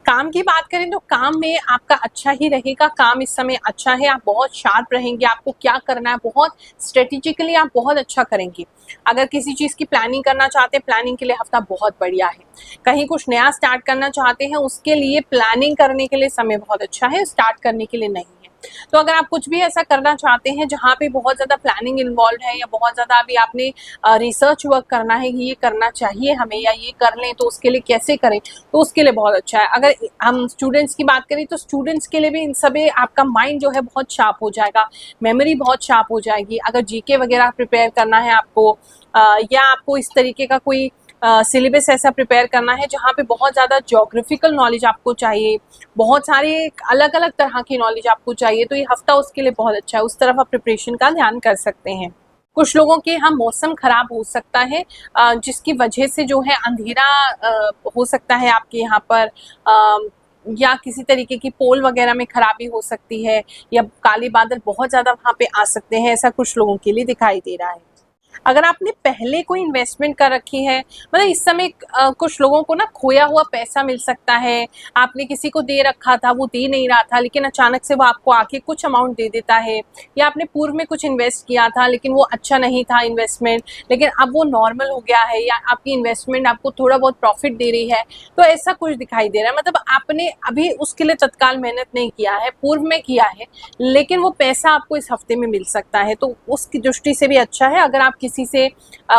काम की बात करें तो काम में आपका अच्छा ही रहेगा, काम इस समय अच्छा है, आप बहुत शार्प रहेंगे, आपको क्या करना है बहुत स्ट्रेटेजिकली आप बहुत अच्छा करेंगे। अगर किसी चीज़ की प्लानिंग करना चाहते हैं, प्लानिंग के लिए हफ्ता बहुत बढ़िया है। कहीं कुछ नया स्टार्ट करना चाहते हैं, उसके लिए प्लानिंग करने के लिए समय बहुत अच्छा है, स्टार्ट करने के लिए नहीं है। तो अगर आप कुछ भी ऐसा करना चाहते हैं जहाँ पे बहुत ज़्यादा प्लानिंग इन्वॉल्व है या बहुत ज़्यादा अभी आपने रिसर्च वर्क करना है कि ये करना चाहिए हमें या ये कर लें, तो उसके लिए कैसे करें, तो उसके लिए बहुत अच्छा है। अगर हम स्टूडेंट्स की बात करें तो स्टूडेंट्स के लिए भी इन सब आपका माइंड जो है बहुत शार्प हो जाएगा, मेमोरी बहुत शार्प हो जाएगी। अगर जीके वगैरह प्रिपेयर करना है आपको या आपको इस तरीके का कोई सिलेबस ऐसा प्रिपेयर करना है जहाँ पे बहुत ज़्यादा ज्योग्राफिकल नॉलेज आपको चाहिए, बहुत सारे अलग अलग तरह की नॉलेज आपको चाहिए, तो ये हफ्ता उसके लिए बहुत अच्छा है, उस तरफ आप प्रिपरेशन का ध्यान कर सकते हैं। कुछ लोगों के यहाँ मौसम खराब हो सकता है जिसकी वजह से जो है अंधेरा हो सकता है आपके यहाँ पर, या किसी तरीके की पोल वगैरह में खराबी हो सकती है, या काले बादल बहुत ज़्यादा वहाँ पे आ सकते हैं, ऐसा कुछ लोगों के लिए दिखाई दे रहा है। अगर आपने पहले कोई इन्वेस्टमेंट कर रखी है, मतलब इस समय कुछ लोगों को ना खोया हुआ पैसा मिल सकता है, आपने किसी को दे रखा था, वो दे नहीं रहा था, लेकिन अचानक से वो आपको आके कुछ अमाउंट दे देता है, या आपने पूर्व में कुछ इन्वेस्ट किया था लेकिन वो अच्छा नहीं था इन्वेस्टमेंट, लेकिन अब वो नॉर्मल हो गया है, या आपकी इन्वेस्टमेंट आपको थोड़ा बहुत प्रॉफिट दे रही है, तो ऐसा कुछ दिखाई दे रहा है। मतलब आपने अभी उसके लिए तत्काल मेहनत नहीं किया है, पूर्व में किया है, लेकिन वो पैसा आपको इस हफ्ते में मिल सकता है, तो उसकी दृष्टि से भी अच्छा है। अगर आप किसी से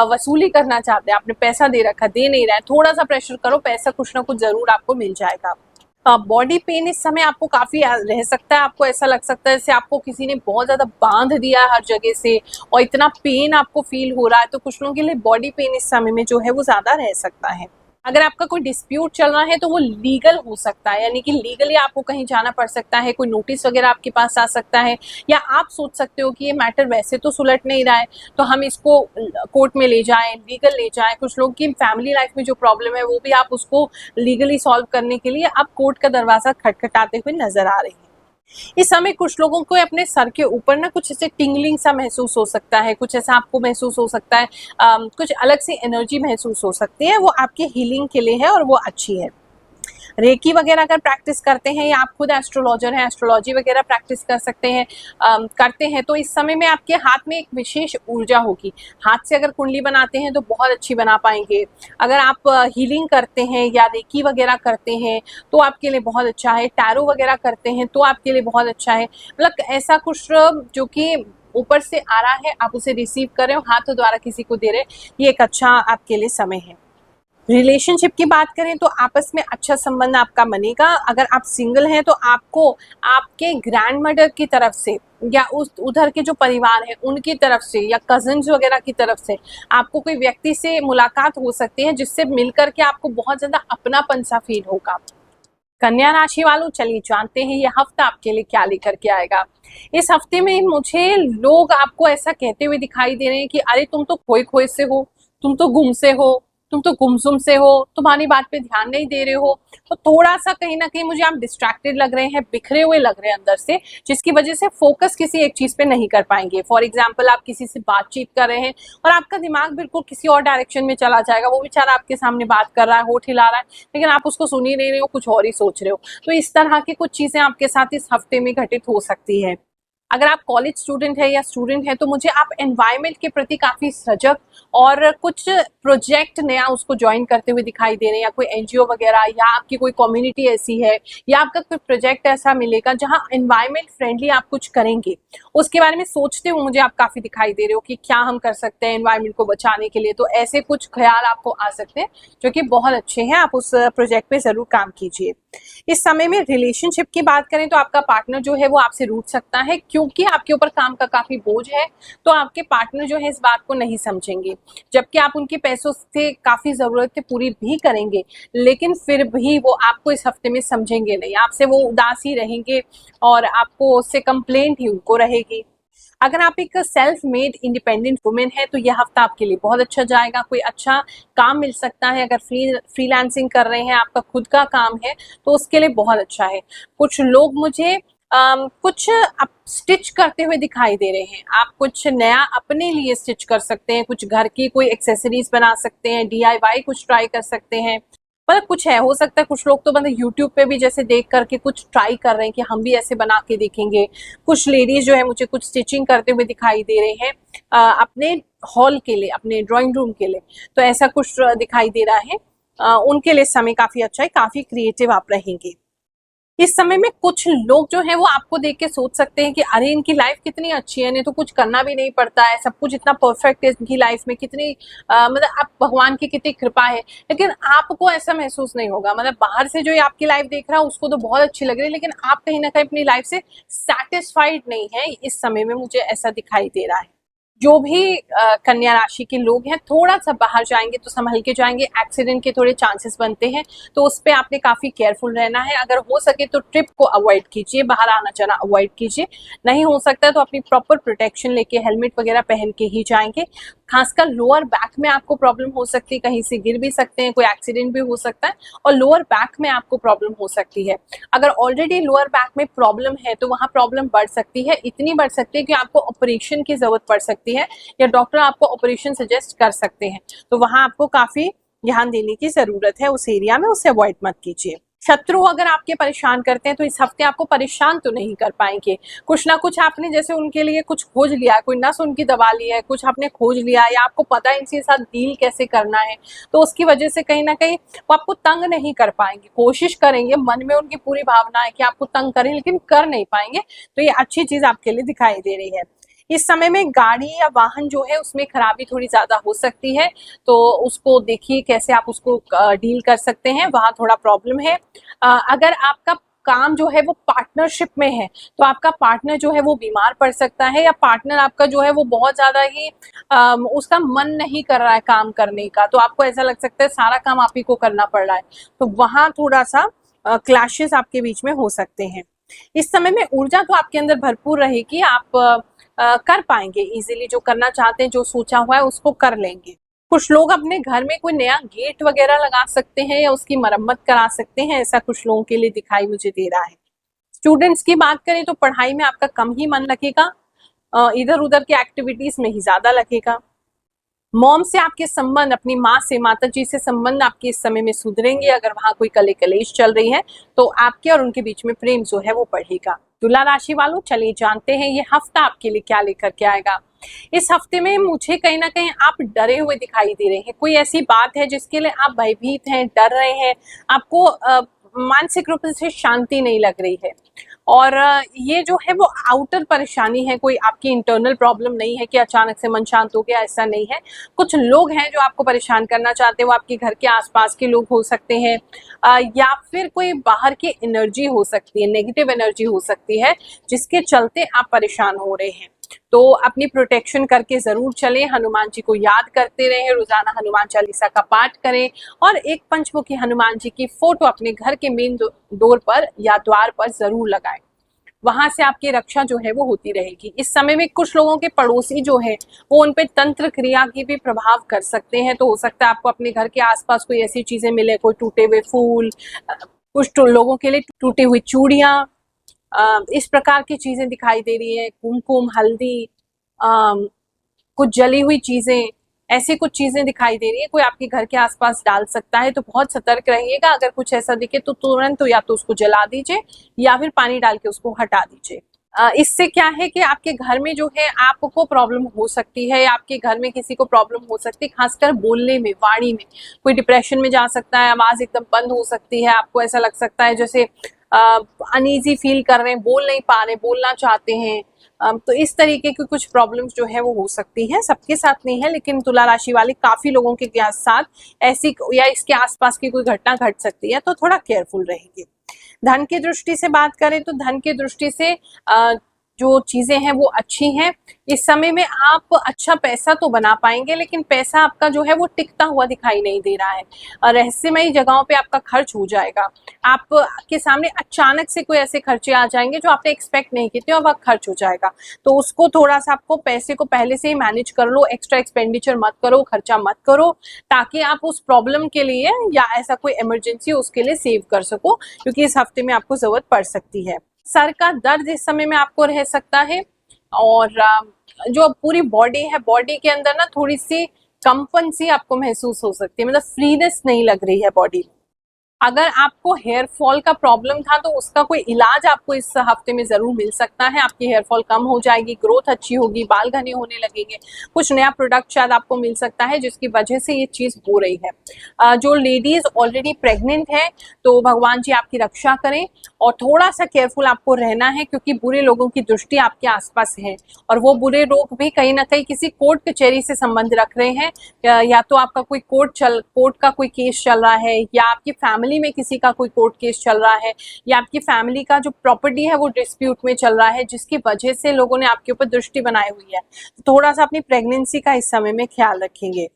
वसूली करना चाहते हैं, आपने पैसा दे रखा, दे नहीं रहा है, थोड़ा सा प्रेशर करो, पैसा कुछ ना कुछ जरूर आपको मिल जाएगा। बॉडी पेन इस समय आपको काफी रह सकता है, आपको ऐसा लग सकता है जैसे आपको किसी ने बहुत ज्यादा बांध दिया हर जगह से और इतना पेन आपको फील हो रहा है, तो कुछ लोगों के लिए बॉडी पेन इस समय में जो है वो ज्यादा रह सकता है। अगर आपका कोई डिस्प्यूट चल रहा है तो वो लीगल हो सकता है, यानी कि लीगली आपको कहीं जाना पड़ सकता है, कोई नोटिस वगैरह आपके पास आ सकता है, या आप सोच सकते हो कि ये मैटर वैसे तो सुलट नहीं रहा है तो हम इसको कोर्ट में ले जाएं, लीगल ले जाएं। कुछ लोग की फैमिली लाइफ में जो प्रॉब्लम है वो भी आप उसको लीगली सॉल्व करने के लिए आप कोर्ट का दरवाजा खटखटाते हुए नजर आ रहे हैं। इस समय कुछ लोगों को अपने सर के ऊपर ना कुछ ऐसे टिंगलिंग सा महसूस हो सकता है, कुछ ऐसा आपको महसूस हो सकता है, कुछ अलग सी एनर्जी महसूस हो सकती है, वो आपके हीलिंग के लिए है और वो अच्छी है। रेकी वगैरह अगर प्रैक्टिस करते हैं या आप खुद एस्ट्रोलॉजर हैं, एस्ट्रोलॉजी वगैरह प्रैक्टिस कर सकते हैं, करते हैं, तो इस समय में आपके हाथ में एक विशेष ऊर्जा होगी। हाथ से अगर कुंडली बनाते हैं तो बहुत अच्छी बना पाएंगे। अगर आप हीलिंग करते हैं या रेकी वगैरह करते हैं तो आपके लिए बहुत अच्छा है। टैरो वगैरह करते हैं तो आपके लिए बहुत अच्छा है। मतलब ऐसा कुछ जो कि ऊपर से आ रहा है, आप उसे रिसीव कर रहे हो, हाथों द्वारा किसी को दे रहे, ये एक अच्छा आपके लिए समय है। रिलेशनशिप की बात करें तो आपस में अच्छा संबंध आपका बनेगा। अगर आप सिंगल हैं तो आपको आपके ग्रैंड मदर की तरफ से या उस उधर के जो परिवार है उनकी तरफ से या कजिन्स वगैरह की तरफ से आपको कोई व्यक्ति से मुलाकात हो सकती है जिससे मिलकर के आपको बहुत ज्यादा अपनापन सा फील होगा। कन्या राशि वालों, चलिए जानते हैं ये हफ्ता आपके लिए क्या लेकर के आएगा। इस हफ्ते में मुझे लोग आपको ऐसा कहते हुए दिखाई दे रहे हैं कि अरे तुम तो खोए खोए से हो, तुम तो गुम से हो, तुम तो गुमसुम से हो, तुम्हारी बात पे ध्यान नहीं दे रहे हो। तो थोड़ा सा कहीं ना कहीं मुझे आप डिस्ट्रैक्टेड लग रहे हैं, बिखरे हुए लग रहे हैं अंदर से, जिसकी वजह से फोकस किसी एक चीज पे नहीं कर पाएंगे। फॉर एग्जाम्पल, आप किसी से बातचीत कर रहे हैं और आपका दिमाग बिल्कुल किसी और डायरेक्शन में चला जाएगा, वो बेचारा आपके सामने बात कर रहा है, होठ हिला रहा है, लेकिन आप उसको सुन ही नहीं रहे हो, कुछ और ही सोच रहे हो। तो इस तरह की कुछ चीजें आपके साथ इस हफ्ते में घटित हो सकती है। अगर आप कॉलेज स्टूडेंट है या स्टूडेंट है तो मुझे आप एनवायरनमेंट के प्रति काफी सजग और कुछ प्रोजेक्ट नया उसको ज्वाइन करते हुए दिखाई दे रहे हैं, या कोई एनजीओ वगैरह, या आपकी कोई कम्युनिटी ऐसी है, या आपका कोई प्रोजेक्ट ऐसा मिलेगा जहां एनवायरनमेंट फ्रेंडली आप कुछ करेंगे, उसके बारे में सोचते हुए मुझे आप काफी दिखाई दे रहे हो कि क्या हम कर सकते हैं एनवायरनमेंट को बचाने के लिए। तो ऐसे कुछ ख्याल आपको आ सकते हैं जो कि बहुत अच्छे हैं, आप उस प्रोजेक्ट पे जरूर काम कीजिए। इस समय में रिलेशनशिप की बात करें तो आपका पार्टनर जो है वो आपसे रूठ सकता है, क्योंकि आपके ऊपर काम का काफी बोझ है, तो आपके पार्टनर जो है इस बात को नहीं समझेंगे। जबकि आप उनके पैसों से काफी जरूरतें पूरी भी करेंगे, लेकिन फिर भी वो आपको इस हफ्ते में समझेंगे नहीं, आपसे वो उदास ही रहेंगे और आपको उससे कंप्लेंट ही उनको रहेगी। अगर आप एक सेल्फ मेड इंडिपेंडेंट वुमेन है तो यह हफ्ता आपके लिए बहुत अच्छा जाएगा। कोई अच्छा काम मिल सकता है। अगर फ्रीलांसिंग कर रहे हैं, आपका खुद का काम है, तो उसके लिए बहुत अच्छा है। कुछ लोग मुझे कुछ स्टिच करते हुए दिखाई दे रहे हैं। आप कुछ नया अपने लिए स्टिच कर सकते हैं, कुछ घर की कोई एक्सेसरीज बना सकते हैं, DIY कुछ ट्राई कर सकते हैं। मतलब कुछ है, हो सकता है कुछ लोग तो मतलब यूट्यूब पे भी जैसे देख करके कुछ ट्राई कर रहे हैं कि हम भी ऐसे बना के देखेंगे। कुछ लेडीज जो है मुझे कुछ स्टिचिंग करते हुए दिखाई दे रहे हैं अपने हॉल के लिए, अपने ड्राइंग रूम के लिए, तो ऐसा कुछ दिखाई दे रहा है। उनके लिए समय काफी अच्छा है, काफी क्रिएटिव आप रहेंगे। इस समय में कुछ लोग जो हैं वो आपको देख के सोच सकते हैं कि अरे इनकी लाइफ कितनी अच्छी है, इन्हें तो कुछ करना भी नहीं पड़ता है, सब कुछ इतना परफेक्ट है इनकी लाइफ में, कितनी मतलब आप भगवान की कितनी कृपा है। लेकिन आपको ऐसा महसूस नहीं होगा। मतलब बाहर से जो ये आपकी लाइफ देख रहा है उसको तो बहुत अच्छी लग रही है, लेकिन आप कहीं ना कहीं अपनी लाइफ से सेटिस्फाइड नहीं है। इस समय में मुझे ऐसा दिखाई दे रहा है। जो भी कन्या राशि के लोग हैं थोड़ा सा बाहर जाएंगे तो संभल के जाएंगे, एक्सीडेंट के थोड़े चांसेस बनते हैं, तो उस पर आपने काफी केयरफुल रहना है। अगर हो सके तो ट्रिप को अवॉइड कीजिए, बाहर आना जाना अवॉइड कीजिए। नहीं हो सकता तो अपनी प्रॉपर प्रोटेक्शन लेके हेलमेट वगैरह पहन के ही जाएंगे। खासकर लोअर बैक में आपको प्रॉब्लम हो सकती है, कहीं से गिर भी सकते हैं, कोई एक्सीडेंट भी हो सकता है और लोअर बैक में आपको प्रॉब्लम हो सकती है। अगर ऑलरेडी लोअर बैक में प्रॉब्लम है तो वहां प्रॉब्लम बढ़ सकती है, इतनी बढ़ सकती है कि आपको ऑपरेशन की जरूरत पड़ सकती है या डॉक्टर आपको ऑपरेशन सजेस्ट कर सकते हैं। तो वहां आपको काफी ध्यान देने की जरूरत है उस एरिया में, उसे अवॉइड मत कीजिए। शत्रु अगर आपके परेशान करते हैं तो इस हफ्ते आपको परेशान तो नहीं कर पाएंगे। कुछ ना कुछ आपने जैसे उनके लिए कुछ खोज लिया, कोई नस उनकी दबा ली है, कुछ आपने खोज लिया या आपको पता है इनके साथ डील कैसे करना है, तो उसकी वजह से कहीं ना कहीं वो आपको तंग नहीं कर पाएंगे। कोशिश करेंगे, मन में उनकी पूरी भावना है कि आपको तंग करें, लेकिन कर नहीं पाएंगे। तो ये अच्छी चीज आपके लिए दिखाई दे रही है। इस समय में गाड़ी या वाहन जो है उसमें खराबी थोड़ी ज्यादा हो सकती है, तो उसको देखिए कैसे आप उसको डील कर सकते हैं, वहां थोड़ा प्रॉब्लम है। अगर आपका काम जो है वो पार्टनरशिप में है तो आपका पार्टनर जो है वो बीमार पड़ सकता है, या पार्टनर आपका जो है वो बहुत ज्यादा ही उसका मन नहीं कर रहा है काम करने का, तो आपको ऐसा लग सकता है सारा काम आप ही को करना पड़ रहा है, तो वहां थोड़ा सा क्लैशेस आपके बीच में हो सकते हैं। इस समय में ऊर्जा तो आपके अंदर भरपूर रहेगी, आप कर पाएंगे इजीली, जो करना चाहते हैं, जो सोचा हुआ है उसको कर लेंगे। कुछ लोग अपने घर में कोई नया गेट वगैरह लगा सकते हैं या उसकी मरम्मत करा सकते हैं, ऐसा कुछ लोगों के लिए दिखाई मुझे दे रहा है। स्टूडेंट्स की बात करें तो पढ़ाई में आपका कम ही मन लगेगा, इधर उधर की एक्टिविटीज में ही ज्यादा लगेगा। मॉम से आपके संबंध, अपनी माँ से, माता जी से संबंध आपके इस समय में सुधरेंगे। अगर वहां कोई कले कलेश चल रही है तो आपके और उनके बीच में प्रेम जो है वो बढ़ेगा। तुला राशि वालों, चलिए जानते हैं ये हफ्ता आपके लिए क्या लेकर के आएगा। इस हफ्ते में मुझे कहीं ना कहीं आप डरे हुए दिखाई दे रहे हैं। कोई ऐसी बात है जिसके लिए आप भयभीत हैं, डर रहे हैं, आपको मानसिक रूप से शांति नहीं लग रही है। और ये जो है वो आउटर परेशानी है, कोई आपकी इंटरनल प्रॉब्लम नहीं है कि अचानक से मन शांत हो गया, ऐसा नहीं है। कुछ लोग हैं जो आपको परेशान करना चाहते हैं, वो आपके घर के आसपास के लोग हो सकते हैं, या फिर कोई बाहर की एनर्जी हो सकती है, नेगेटिव एनर्जी हो सकती है, जिसके चलते आप परेशान हो रहे हैं। तो अपनी प्रोटेक्शन करके जरूर चलें, हनुमान जी को याद करते रहें, रोजाना हनुमान चालीसा का पाठ करें और एक पंचमुखी हनुमान जी की फोटो अपने घर के मेन डोर पर या द्वार पर जरूर लगाएं। वहां से आपकी रक्षा जो है वो होती रहेगी। इस समय में कुछ लोगों के पड़ोसी जो है वो उन पे तंत्र क्रिया की भी प्रभाव कर सकते हैं, तो हो सकता है आपको अपने घर के आसपास कोई ऐसी चीजें मिले, कोई टूटे हुए फूल, कुछ लोगों के लिए टूटी हुई चूड़ियां, इस प्रकार की चीजें दिखाई दे रही है। कुमकुम, हल्दी, कुछ जली हुई चीजें, ऐसी कुछ चीजें दिखाई दे रही है, कोई आपके घर के आसपास डाल सकता है, तो बहुत सतर्क रहिएगा। अगर कुछ ऐसा दिखे तो तुरंत तो या तो उसको जला दीजिए या फिर पानी डाल के उसको हटा दीजिए। इससे क्या है कि आपके घर में जो है आपको प्रॉब्लम हो सकती है, या आपके घर में किसी को प्रॉब्लम हो सकती है, खासकर बोलने में, वाणी में। कोई डिप्रेशन में जा सकता है, आवाज एकदम बंद हो सकती है, आपको ऐसा लग सकता है जैसे अनईजी फील कर रहे हैं, बोल नहीं पा रहे, बोलना चाहते हैं। तो इस तरीके की कुछ प्रॉब्लम्स जो है वो हो सकती हैं, सबके साथ नहीं है लेकिन तुला राशि वाले काफी लोगों के साथ ऐसी या इसके आसपास की कोई घटना घट सकती है, तो थोड़ा केयरफुल रहेंगे। धन की दृष्टि से बात करें तो धन की दृष्टि से जो चीजें हैं वो अच्छी हैं। इस समय में आप अच्छा पैसा तो बना पाएंगे, लेकिन पैसा आपका जो है वो टिकता हुआ दिखाई नहीं दे रहा है, रहस्यमयी जगहों पे आपका खर्च हो जाएगा। आपके सामने अचानक से कोई ऐसे खर्चे आ जाएंगे जो आपने एक्सपेक्ट नहीं किए थे और वह खर्च हो जाएगा, तो उसको थोड़ा सा आपको पैसे को पहले से ही मैनेज कर लो, एक्स्ट्रा एक्सपेंडिचर मत करो, खर्चा मत करो, ताकि आप उस प्रॉब्लम के लिए या ऐसा कोई इमरजेंसी हो उसके लिए सेव कर सको, क्योंकि इस हफ्ते में आपको जरूरत पड़ सकती है। सर का दर्द इस समय में आपको रह सकता है, और जो पूरी बॉडी है, बॉडी के अंदर ना थोड़ी सी कंपन सी आपको महसूस हो सकती है, मतलब फ्रीनेस नहीं लग रही है बॉडी में। अगर आपको हेयर फॉल का प्रॉब्लम था तो उसका कोई इलाज आपको इस हफ्ते में जरूर मिल सकता है। आपकी हेयर फॉल कम हो जाएगी, ग्रोथ अच्छी होगी, बाल घने होने लगेंगे। कुछ नया प्रोडक्ट शायद आपको मिल सकता है जिसकी वजह से ये चीज हो रही है। जो लेडीज ऑलरेडी प्रेग्नेंट है तो भगवान जी आपकी रक्षा करें और थोड़ा सा केयरफुल आपको रहना है, क्योंकि बुरे लोगों की दृष्टि आपके आसपास है और वो बुरे लोग भी कहीं ना कहीं किसी कोर्ट कचहरी से संबंध रख रहे हैं। या तो आपका कोई कोर्ट का कोई केस चल रहा है, या आपकी फैमिली में किसी का कोई कोर्ट केस चल रहा है, या आपकी फैमिली का जो प्रॉपर्टी है वो डिस्प्यूट में चल रहा है, जिसकी वजह से लोगों ने आपके ऊपर दृष्टि बनाई हुई है। तो थोड़ा सा अपनी प्रेगनेंसी का इस समय में ख्याल रखेंगे।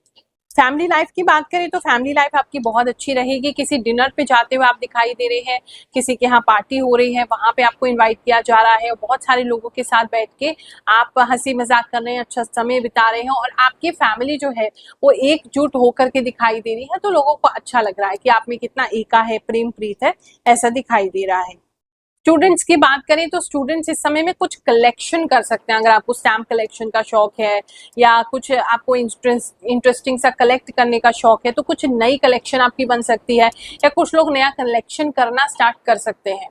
फैमिली लाइफ की बात करें तो फैमिली लाइफ आपकी बहुत अच्छी रहेगी। किसी डिनर पे जाते हुए आप दिखाई दे रहे हैं, किसी के यहाँ पार्टी हो रही है, वहां पे आपको इनवाइट किया जा रहा है और बहुत सारे लोगों के साथ बैठ के आप हंसी मजाक कर रहे हैं, अच्छा समय बिता रहे हैं और आपकी फैमिली जो है वो एकजुट होकर के दिखाई दे रही है। तो लोगों को अच्छा लग रहा है कि आप में कितना एका है, प्रेम प्रीत है, ऐसा दिखाई दे रहा है। स्टूडेंट्स की बात करें तो स्टूडेंट्स इस समय में कुछ कलेक्शन कर सकते हैं। अगर आपको स्टैम्प कलेक्शन का शौक है या कुछ आपको इंटरेस्टिंग सा कलेक्ट करने का शौक है तो कुछ नई कलेक्शन आपकी बन सकती है, या कुछ लोग नया कलेक्शन करना स्टार्ट कर सकते हैं।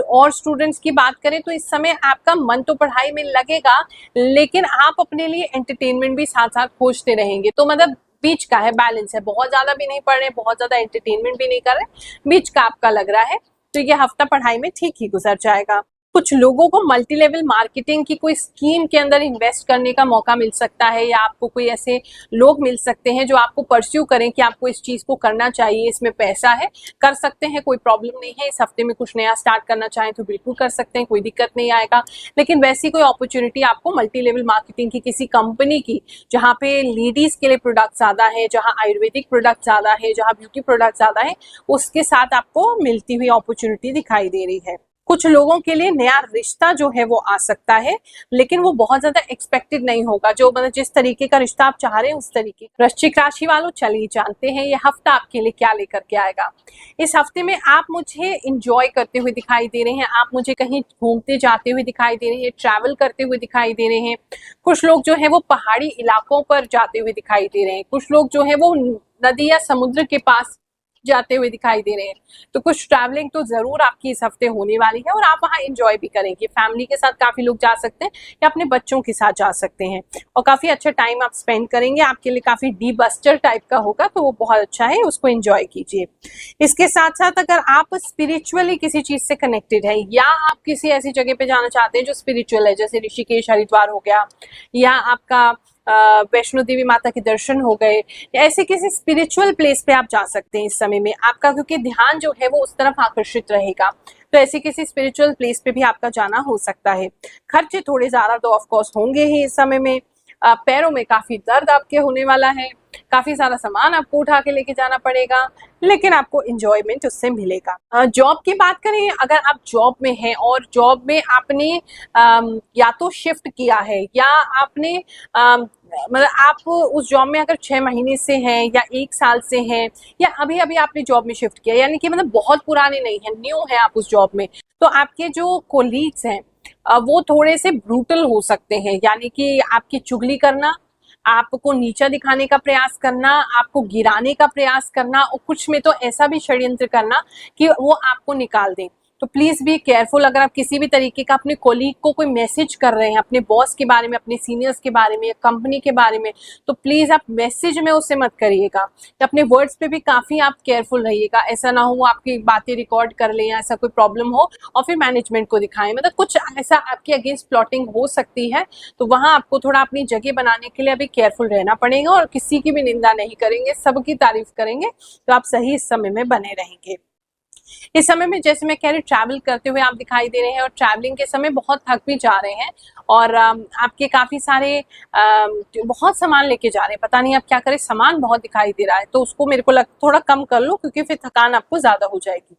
और स्टूडेंट्स की बात करें तो इस समय आपका मन तो पढ़ाई में लगेगा, लेकिन आप अपने लिए एंटरटेनमेंट भी साथ साथ खोजते रहेंगे। तो मतलब बीच का है, बैलेंस है, बहुत ज्यादा भी नहीं पढ़ रहे, बहुत ज्यादा एंटरटेनमेंट भी नहीं कर रहे, बीच का आपका लग रहा है। तो ये हफ्ता पढ़ाई में ठीक ही गुजर जाएगा। कुछ लोगों को मल्टी लेवल मार्केटिंग की कोई स्कीम के अंदर इन्वेस्ट करने का मौका मिल सकता है, या आपको कोई ऐसे लोग मिल सकते हैं जो आपको परस्यू करें कि आपको इस चीज को करना चाहिए, इसमें पैसा है, कर सकते हैं, कोई प्रॉब्लम नहीं है। इस हफ्ते में कुछ नया स्टार्ट करना चाहें तो बिल्कुल कर सकते हैं, कोई दिक्कत नहीं आएगा। लेकिन वैसी कोई अपॉर्चुनिटी आपको मल्टी लेवल मार्केटिंग की किसी कंपनी की, जहाँ पे लेडीज के लिए प्रोडक्ट ज्यादा है, जहाँ आयुर्वेदिक प्रोडक्ट ज्यादा है, जहाँ ब्यूटी प्रोडक्ट ज्यादा है, उसके साथ आपको मिलती हुई अपॉर्चुनिटी दिखाई दे रही है। कुछ लोगों के लिए नया रिश्ता जो है वो आ सकता है, लेकिन वो बहुत ज्यादा एक्सपेक्टेड नहीं होगा। जो मतलब जिस तरीके का रिश्ता आप चाह रहे हैं उस तरीके। वृश्चिक राशि वालों, चलिए जानते हैं ये हफ्ता आपके लिए क्या लेकर के आएगा। इस हफ्ते में आप मुझे इंजॉय करते हुए दिखाई दे रहे हैं, आप मुझे कहीं घूमते जाते हुए दिखाई दे रहे हैं, ट्रैवल करते हुए दिखाई दे रहे हैं। कुछ लोग जो है वो पहाड़ी इलाकों पर जाते हुए दिखाई दे रहे हैं, कुछ लोग जो है वो नदी या समुद्र के पास जाते हुए दिखाई दे रहे हैं। तो कुछ ट्रैवलिंग तो जरूर आपकी इस हफ्ते होने वाली है और आप वहां एंजॉय भी करेंगे। फैमिली के साथ काफी लोग जा सकते हैं या अपने बच्चों के साथ जा सकते हैं और काफी अच्छा टाइम आप स्पेंड करेंगे। आपके लिए काफी डी बस्टर टाइप का होगा, तो वो बहुत अच्छा है, उसको एंजॉय कीजिए। इसके साथ साथ अगर आप स्पिरिचुअली किसी चीज से कनेक्टेड है या आप किसी ऐसी जगह पे जाना चाहते हैं जो स्पिरिचुअल है, जैसे ऋषिकेश हरिद्वार हो गया, या आपका वैष्णो देवी माता के दर्शन हो गए, या ऐसे किसी स्पिरिचुअल प्लेस पे आप जा सकते हैं इस समय में। आपका क्योंकि ध्यान जो है वो उस तरफ आकर्षित रहेगा, तो ऐसे किसी स्पिरिचुअल प्लेस पे भी आपका जाना हो सकता है। खर्चे थोड़े ज्यादा तो ऑफ कोर्स होंगे ही इस समय में। पैरों में काफी दर्द आपके होने वाला है, काफी सारा सामान आपको उठा के लेके जाना पड़ेगा, लेकिन आपको एंजॉयमेंट उससे मिलेगा। जॉब की बात करें, अगर आप जॉब में हैं और जॉब में आपने या तो शिफ्ट किया है या आपने मतलब आप उस जॉब में अगर 6 महीने से हैं या 1 साल से हैं या अभी अभी आपने जॉब में शिफ्ट किया, यानी कि मतलब बहुत पुराने नहीं है, न्यू है आप उस जॉब में, तो आपके जो कोलीग्स हैं वो थोड़े से ब्रूटल हो सकते हैं। यानी कि आपकी चुगली करना, आपको नीचा दिखाने का प्रयास करना, आपको गिराने का प्रयास करना, और कुछ में तो ऐसा भी षड्यंत्र करना कि वो आपको निकाल दें। तो प्लीज बी केयरफुल। अगर आप किसी भी तरीके का अपने कोलीग को कोई मैसेज कर रहे हैं, अपने बॉस के बारे में, अपने सीनियर्स के बारे में, कंपनी के बारे में, तो प्लीज आप मैसेज में उससे मत करिएगा। अपने वर्ड्स पे भी काफी आप केयरफुल रहिएगा। ऐसा ना हो वो आपकी बातें रिकॉर्ड कर लें या ऐसा कोई प्रॉब्लम हो और फिर मैनेजमेंट को दिखाएं। मतलब कुछ ऐसा आपके अगेंस्ट प्लॉटिंग हो सकती है, तो वहां आपको थोड़ा अपनी जगह बनाने के लिए अभी केयरफुल रहना पड़ेगा और किसी की भी निंदा नहीं करेंगे, सबकी तारीफ करेंगे, तो आप सही इस समय में बने रहेंगे। इस समय में जैसे मैं कह रही, ट्रैवल करते हुए आप दिखाई दे रहे हैं और ट्रैवलिंग के समय बहुत थक भी जा रहे हैं और आपके काफी सारे बहुत सामान लेके जा रहे हैं, पता नहीं आप क्या करें, सामान बहुत दिखाई दे रहा है, तो उसको मेरे को थोड़ा कम कर लो क्योंकि फिर थकान आपको ज्यादा हो जाएगी।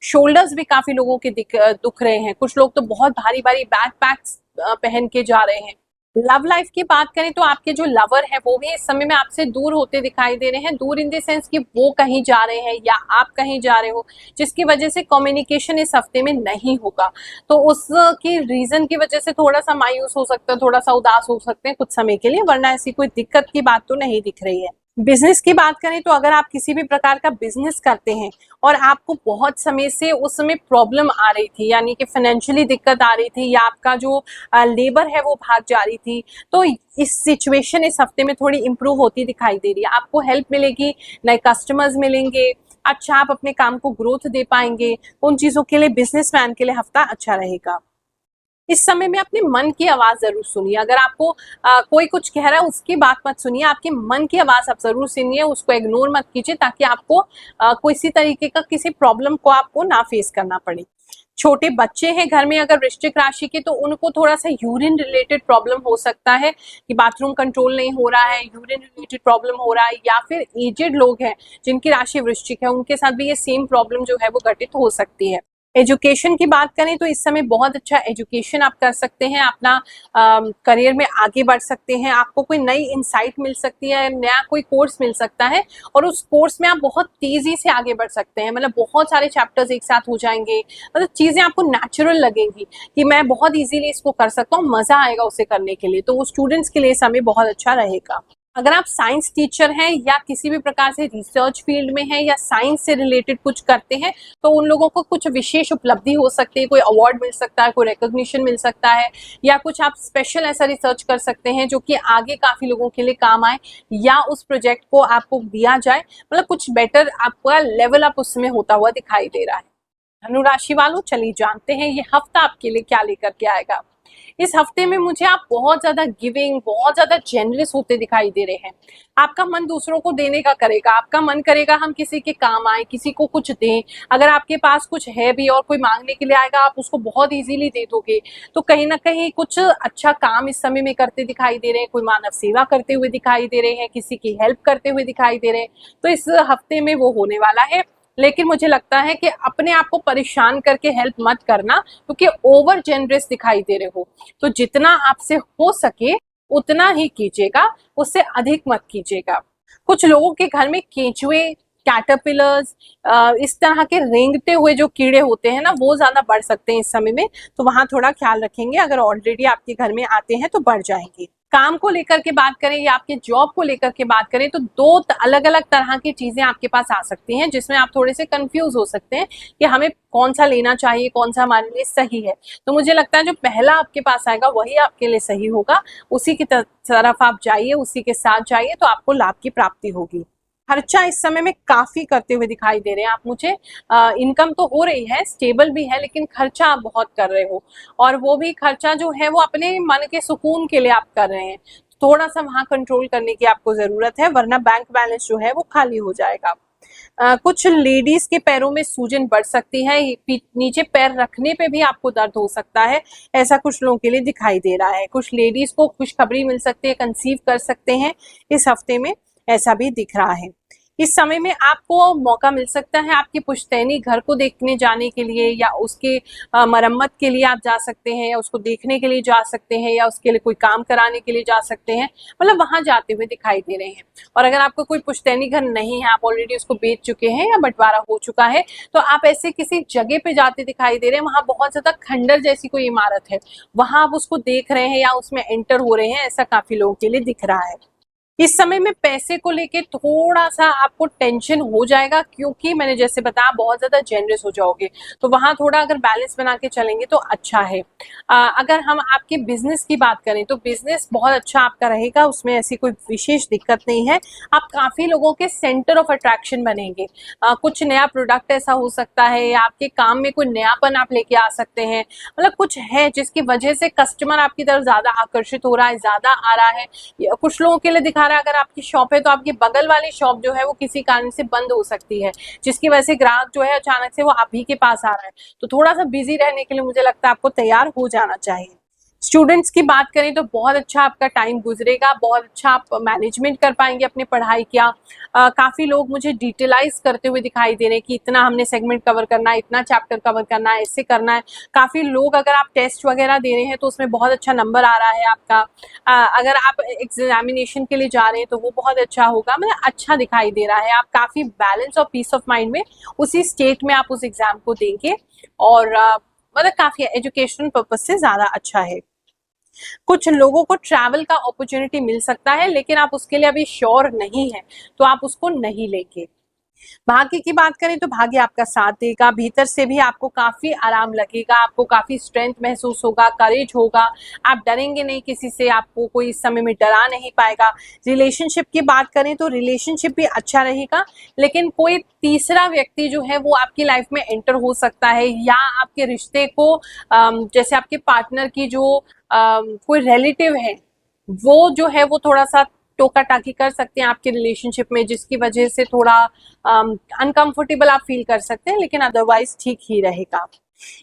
शोल्डर्स भी काफी लोगों के दुख रहे हैं, कुछ लोग तो बहुत भारी भारी बैक पैक्स पहन के जा रहे हैं। लव लाइफ की बात करें तो आपके जो लवर है वो भी इस समय में आपसे दूर होते दिखाई दे रहे हैं। दूर इन द सेंस कि वो कहीं जा रहे हैं या आप कहीं जा रहे हो, जिसकी वजह से कम्युनिकेशन इस हफ्ते में नहीं होगा। तो उसकी रीजन की वजह से थोड़ा सा मायूस हो सकता है, थोड़ा सा उदास हो सकते हैं कुछ समय के लिए, वरना ऐसी कोई दिक्कत की बात तो नहीं दिख रही है। बिजनेस की बात करें तो अगर आप किसी भी प्रकार का बिजनेस करते हैं और आपको बहुत समय से उस समय प्रॉब्लम आ रही थी, यानी कि फाइनेंशियली दिक्कत आ रही थी या आपका जो लेबर है वो भाग जा रही थी, तो इस सिचुएशन इस हफ्ते में थोड़ी इंप्रूव होती दिखाई दे रही है। आपको हेल्प मिलेगी, नए कस्टमर्स मिलेंगे, अच्छा आप अपने काम को ग्रोथ दे पाएंगे। उन चीजों के लिए बिजनेसमैन के लिए हफ्ता अच्छा रहेगा। इस समय में अपने मन की आवाज जरूर सुनिए। अगर आपको कोई कुछ कह रहा है उसकी बात मत सुनिए, आपके मन की आवाज आप जरूर सुनिए, उसको इग्नोर मत कीजिए ताकि आपको किसी तरीके का किसी प्रॉब्लम को आपको ना फेस करना पड़े। छोटे बच्चे हैं घर में अगर वृश्चिक राशि के, तो उनको थोड़ा सा यूरिन रिलेटेड प्रॉब्लम हो सकता है कि बाथरूम कंट्रोल नहीं हो रहा है, यूरिन रिलेटेड प्रॉब्लम हो रहा है, या फिर एजेड लोग हैं जिनकी राशि वृश्चिक है उनके साथ भी ये सेम प्रॉब्लम जो है वो घटित हो सकती है। एजुकेशन की बात करें तो इस समय बहुत अच्छा एजुकेशन आप कर सकते हैं, अपना करियर में आगे बढ़ सकते हैं, आपको कोई नई इंसाइट मिल सकती है, नया कोई कोर्स मिल सकता है और उस कोर्स में आप बहुत तेजी से आगे बढ़ सकते हैं। मतलब बहुत सारे चैप्टर्स एक साथ हो जाएंगे, मतलब चीजें आपको नेचुरल लगेंगी कि मैं बहुत इजीली इसको कर सकता हूँ, मजा आएगा उसे करने के लिए। तो वो स्टूडेंट्स के लिए समय बहुत अच्छा रहेगा। अगर आप साइंस टीचर हैं या किसी भी प्रकार से रिसर्च फील्ड में हैं या साइंस से रिलेटेड कुछ करते हैं, तो उन लोगों को कुछ विशेष उपलब्धि हो सकती है, कोई अवार्ड मिल सकता है, कोई रिकॉग्निशन मिल सकता है, या कुछ आप स्पेशल ऐसा रिसर्च कर सकते हैं जो कि आगे काफी लोगों के लिए काम आए, या उस प्रोजेक्ट को आपको दिया जाए, मतलब कुछ बेटर आपका लेवल अप उसमें होता हुआ दिखाई दे रहा है। धनु राशि वालों, चलिए जानते हैं ये हफ्ता आपके लिए क्या लेकर के आएगा। इस हफ्ते में मुझे आप बहुत ज्यादा गिविंग, बहुत ज्यादा जेनरस होते दिखाई दे रहे हैं। आपका मन दूसरों को देने का करेगा, आपका मन करेगा हम किसी के काम आए, किसी को कुछ दें। अगर आपके पास कुछ है भी और कोई मांगने के लिए आएगा, आप उसको बहुत इजीली दे दोगे। तो कहीं ना कहीं कुछ अच्छा काम इस समय में करते दिखाई दे रहे हैं, कोई मानव सेवा करते हुए दिखाई दे रहे हैं, किसी की हेल्प करते हुए दिखाई दे रहे हैं। तो इस हफ्ते में वो होने वाला है। लेकिन मुझे लगता है कि अपने आप को परेशान करके हेल्प मत करना, क्योंकि ओवर जेनरस दिखाई दे रहे हो। तो जितना आपसे हो सके उतना ही कीजिएगा, उससे अधिक मत कीजिएगा। कुछ लोगों के घर में केंचुए, कैटरपिलर्स, इस तरह के रेंगते हुए जो कीड़े होते हैं ना, वो ज्यादा बढ़ सकते हैं इस समय में। तो वहां थोड़ा ख्याल रखेंगे। अगर ऑलरेडी आपके घर में आते हैं तो बढ़ जाएंगे। काम को लेकर के बात करें या आपके जॉब को लेकर के बात करें, तो दो अलग अलग तरह की चीजें आपके पास आ सकती हैं जिसमें आप थोड़े से कंफ्यूज हो सकते हैं कि हमें कौन सा लेना चाहिए, कौन सा हमारे लिए सही है। तो मुझे लगता है जो पहला आपके पास आएगा वही आपके लिए सही होगा, उसी की तरफ आप जाइए, उसी के साथ जाइए, तो आपको लाभ की प्राप्ति होगी। खर्चा इस समय में काफी करते हुए दिखाई दे रहे हैं आप मुझे। इनकम तो हो रही है, स्टेबल भी है, लेकिन खर्चा आप बहुत कर रहे हो, और वो भी खर्चा जो है वो अपने मन के सुकून के लिए आप कर रहे हैं। थोड़ा सा वहां कंट्रोल करने की आपको जरूरत है, वरना बैंक बैलेंस जो है वो खाली हो जाएगा। कुछ लेडीज के पैरों में सूजन बढ़ सकती है, नीचे पैर रखने पे भी आपको दर्द हो सकता है, ऐसा कुछ लोगों के लिए दिखाई दे रहा है। कुछ लेडीज को खुशखबरी मिल सकती है, कंसीव कर सकते हैं इस हफ्ते में, ऐसा भी दिख रहा है। इस समय में आपको मौका मिल सकता है आपके पुश्तैनी घर को देखने जाने के लिए, या उसके मरम्मत के लिए आप जा सकते हैं, या उसको देखने के लिए जा सकते हैं, या उसके लिए कोई काम कराने के लिए जा सकते हैं, मतलब वहां जाते हुए दिखाई दे रहे हैं। और अगर आपको कोई पुश्तैनी घर नहीं है, आप ऑलरेडी उसको बेच चुके हैं या बंटवारा हो चुका है, तो आप ऐसे किसी जगह पे जाते दिखाई दे रहे हैं, वहां बहुत ज्यादा खंडर जैसी कोई इमारत है, वहां आप उसको देख रहे हैं या उसमें एंटर हो रहे हैं, ऐसा काफी लोगों के लिए दिख रहा है। इस समय में पैसे को लेके थोड़ा सा आपको टेंशन हो जाएगा, क्योंकि मैंने जैसे बताया बहुत ज्यादा जेनरस हो जाओगे, तो वहां थोड़ा अगर बैलेंस बना के चलेंगे तो अच्छा है। अगर हम आपके बिजनेस की बात करें तो बिजनेस बहुत अच्छा आपका रहेगा, उसमें ऐसी कोई विशेष दिक्कत नहीं है। आप काफी लोगों के सेंटर ऑफ अट्रैक्शन बनेंगे। कुछ नया प्रोडक्ट ऐसा हो सकता है, या आपके काम में कोई नयापन आप लेके आ सकते हैं, मतलब कुछ है जिसकी वजह से कस्टमर आपकी तरफ ज्यादा आकर्षित हो रहा है, ज्यादा आ रहा है। कुछ लोगों के लिए दिखा रहा है अगर आपकी शॉप है तो आपकी बगल वाली शॉप जो है वो किसी कारण से बंद हो सकती है, जिसकी वजह से ग्राहक जो है अचानक से वो आप ही के पास आ रहा है। तो थोड़ा सा बिजी रहने के लिए मुझे लगता है आपको तैयार हो जाना चाहिए। स्टूडेंट्स की बात करें तो बहुत अच्छा आपका टाइम गुजरेगा, बहुत अच्छा आप मैनेजमेंट कर पाएंगे अपने पढ़ाई का। काफी लोग मुझे डिटेलाइज करते हुए दिखाई दे रहे हैं कि इतना हमने सेगमेंट कवर करना है, इतना चैप्टर कवर करना है, ऐसे करना है। काफी लोग, अगर आप टेस्ट वगैरह दे रहे हैं तो उसमें बहुत अच्छा नंबर आ रहा है आपका। अगर आप एग्जामिनेशन के लिए जा रहे हैं तो वो बहुत अच्छा होगा, मतलब अच्छा दिखाई दे रहा है। आप काफी बैलेंस और पीस ऑफ माइंड में उसी स्टेट में आप उस एग्जाम को देंगे, और मतलब काफी एजुकेशन पर्पज से ज्यादा अच्छा है। कुछ लोगों को ट्रैवल का अपॉर्चुनिटी मिल सकता है, लेकिन आप उसके लिए अभी श्योर नहीं है तो आप उसको नहीं लेंगे। भाग्य की बात करें तो भाग्य आपका साथ देगा, भीतर से भी आपको काफी आराम लगेगा, आपको काफी स्ट्रेंथ महसूस होगा, करेज होगा, आप डरेंगे नहीं किसी से, आपको कोई इस समय में डरा नहीं पाएगा। रिलेशनशिप की बात करें तो रिलेशनशिप भी अच्छा रहेगा, लेकिन कोई तीसरा व्यक्ति जो है वो आपकी लाइफ में एंटर हो सकता है, या आपके रिश्ते को जैसे आपके पार्टनर की जो कोई रिलेटिव है वो जो है वो थोड़ा सा टोका टाकी कर सकते हैं आपके रिलेशनशिप में, जिसकी वजह से थोड़ा अनकंफर्टेबल आप फील कर सकते हैं, लेकिन अदरवाइज ठीक ही रहेगा।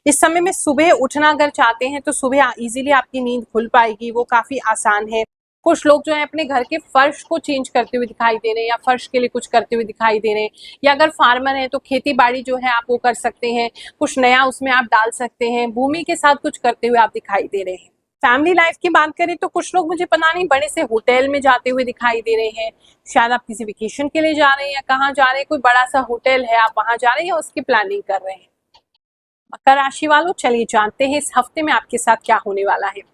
इस समय में सुबह उठना अगर चाहते हैं तो सुबह इजीली आपकी नींद खुल पाएगी, वो काफी आसान है। कुछ लोग जो है अपने घर के फर्श को चेंज करते हुए दिखाई दे रहे हैं, या फर्श के लिए कुछ करते हुए दिखाई दे रहे हैं, या अगर फार्मर है तो खेती बाड़ी जो है आप वो कर सकते हैं, कुछ नया उसमें आप डाल सकते हैं, भूमि के साथ कुछ करते हुए आप दिखाई दे रहे हैं। फैमिली लाइफ की बात करें तो कुछ लोग मुझे पता नहीं बड़े से होटल में जाते हुए दिखाई दे रहे हैं, शायद आप किसी वेकेशन के लिए जा रहे हैं या कहाँ जा रहे हैं, कोई बड़ा सा होटल है आप वहां जा रहे हैं या उसकी प्लानिंग कर रहे हैं। मकर राशि वालों, चलिए जानते हैं इस हफ्ते में आपके साथ क्या होने वाला है।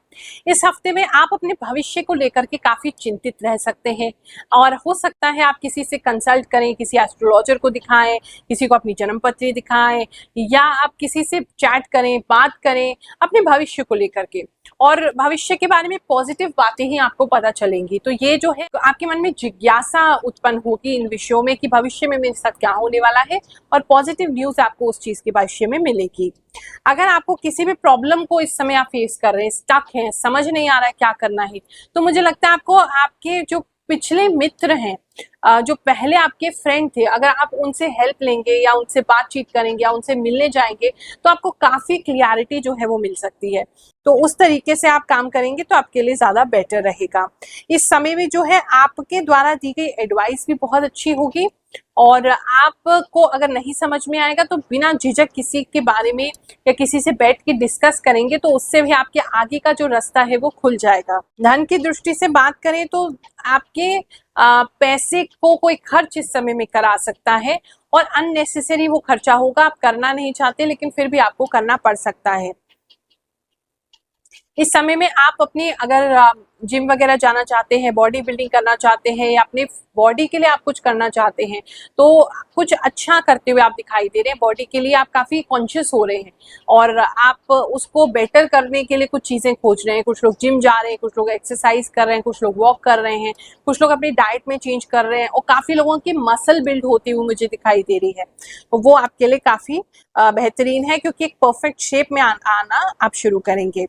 इस हफ्ते में आप अपने भविष्य को लेकर के काफी चिंतित रह सकते हैं, और हो सकता है आप किसी से कंसल्ट करें, किसी एस्ट्रोलॉजर को दिखाएं, किसी को अपनी जन्म पत्री दिखाएं, या आप किसी से चैट करें, बात करें अपने भविष्य को लेकर के, और भविष्य के बारे में पॉजिटिव बातें ही आपको पता चलेंगी। तो ये जो है आपके मन में जिज्ञासा उत्पन्न होगी इन विषयों में कि भविष्य में मेरे साथ क्या होने वाला है, और पॉजिटिव न्यूज आपको उस चीज के भविष्य में मिलेगी। अगर आपको किसी भी प्रॉब्लम को इस समय आप फेस कर रहे हैं, स्टक हैं, समझ नहीं आ रहा है क्या करना है, तो मुझे लगता है आपको आपके जो पिछले मित्र हैं, जो पहले आपके फ्रेंड थे, अगर आप उनसे हेल्प लेंगे या उनसे बातचीत करेंगे या उनसे मिलने जाएंगे तो आपको काफी क्लियरिटी जो है वो मिल सकती है। तो उस तरीके से आप काम करेंगे तो आपके लिए ज्यादा बेटर रहेगा। इस समय में जो है आपके द्वारा दी गई एडवाइस भी बहुत अच्छी होगी, और आपको अगर नहीं समझ में आएगा तो बिना झिझक किसी के बारे में या किसी से बैठ के डिस्कस करेंगे तो उससे भी आपके आगे का जो रास्ता है वो खुल जाएगा। धन की दृष्टि से बात करें तो आपके पैसे को कोई खर्च इस समय में करा सकता है, और अननेसेसरी वो खर्चा होगा, आप करना नहीं चाहते लेकिन फिर भी आपको करना पड़ सकता है। इस समय में आप अपनी अगर जिम वगैरह जाना चाहते हैं, बॉडी बिल्डिंग करना चाहते हैं, या अपने बॉडी के लिए आप कुछ करना चाहते हैं तो कुछ अच्छा करते हुए आप दिखाई दे रहे हैं। बॉडी के लिए आप काफी कॉन्शियस हो रहे हैं और आप उसको बेटर करने के लिए कुछ चीजें खोज रहे हैं। कुछ लोग जिम जा रहे हैं, कुछ लोग एक्सरसाइज कर रहे हैं, कुछ लोग वॉक कर रहे हैं, कुछ लोग अपनी डाइट में चेंज कर रहे हैं, और काफी लोगों की मसल बिल्ड होती हुई मुझे दिखाई दे रही है। तो वो आपके लिए काफी बेहतरीन है, क्योंकि एक परफेक्ट शेप में आना आप शुरू करेंगे।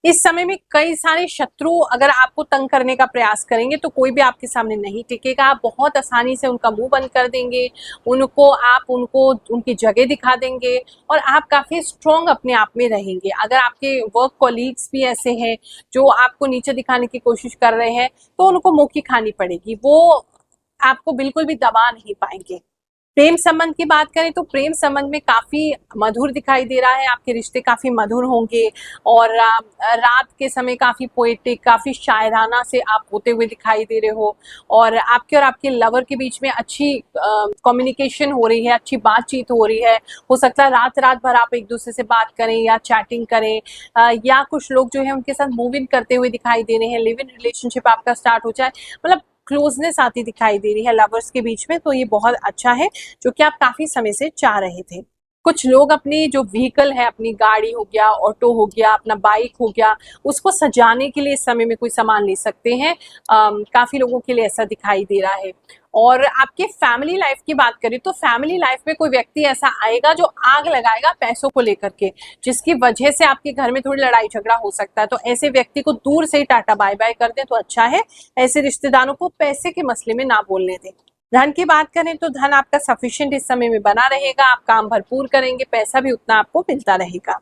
इस समय में कई सारे शत्रु अगर आपको तंग करने का प्रयास करेंगे तो कोई भी आपके सामने नहीं टिकेगा। आप बहुत आसानी से उनका मुंह बंद कर देंगे, उनको उनकी जगह दिखा देंगे, और आप काफी स्ट्रॉन्ग अपने आप में रहेंगे। अगर आपके वर्क कॉलीग्स भी ऐसे हैं जो आपको नीचे दिखाने की कोशिश कर रहे हैं तो उनको मुंह की खानी पड़ेगी, वो आपको बिल्कुल भी दबा नहीं पाएंगे। प्रेम संबंध की बात करें तो प्रेम संबंध में काफी मधुर दिखाई दे रहा है, आपके रिश्ते काफी मधुर होंगे, और रात के समय काफी पोएटिक, काफी शायराना से आप होते हुए दिखाई दे रहे हो, और आपके लवर के बीच में अच्छी कम्युनिकेशन हो रही है, अच्छी बातचीत हो रही है। हो सकता है रात रात भर आप एक दूसरे से बात करें या चैटिंग करें, या कुछ लोग जो है उनके साथ मूव इन करते हुए दिखाई दे रहे हैं, लिव इन रिलेशनशिप आपका स्टार्ट हो जाए, मतलब क्लोजनेस आती दिखाई दे रही है लवर्स के बीच में। तो ये बहुत अच्छा है जो कि आप काफी समय से चाह रहे थे। कुछ लोग अपनी जो व्हीकल है, अपनी गाड़ी हो गया, ऑटो हो गया, अपना बाइक हो गया, उसको सजाने के लिए इस समय में कोई सामान ले सकते हैं। काफी लोगों के लिए ऐसा दिखाई दे रहा है। और आपके फैमिली लाइफ की बात करें तो फैमिली लाइफ में कोई व्यक्ति ऐसा आएगा जो आग लगाएगा पैसों को लेकर के, जिसकी वजह से आपके घर में थोड़ी लड़ाई झगड़ा हो सकता है। तो ऐसे व्यक्ति को दूर से ही टाटा बाय बाय कर दें तो अच्छा है। ऐसे रिश्तेदारों को पैसे के मसले में ना बोलने दें। धन की बात करें तो धन आपका सफिशिएंट इस समय में बना रहेगा, आप काम भरपूर करेंगे, पैसा भी उतना आपको मिलता रहेगा।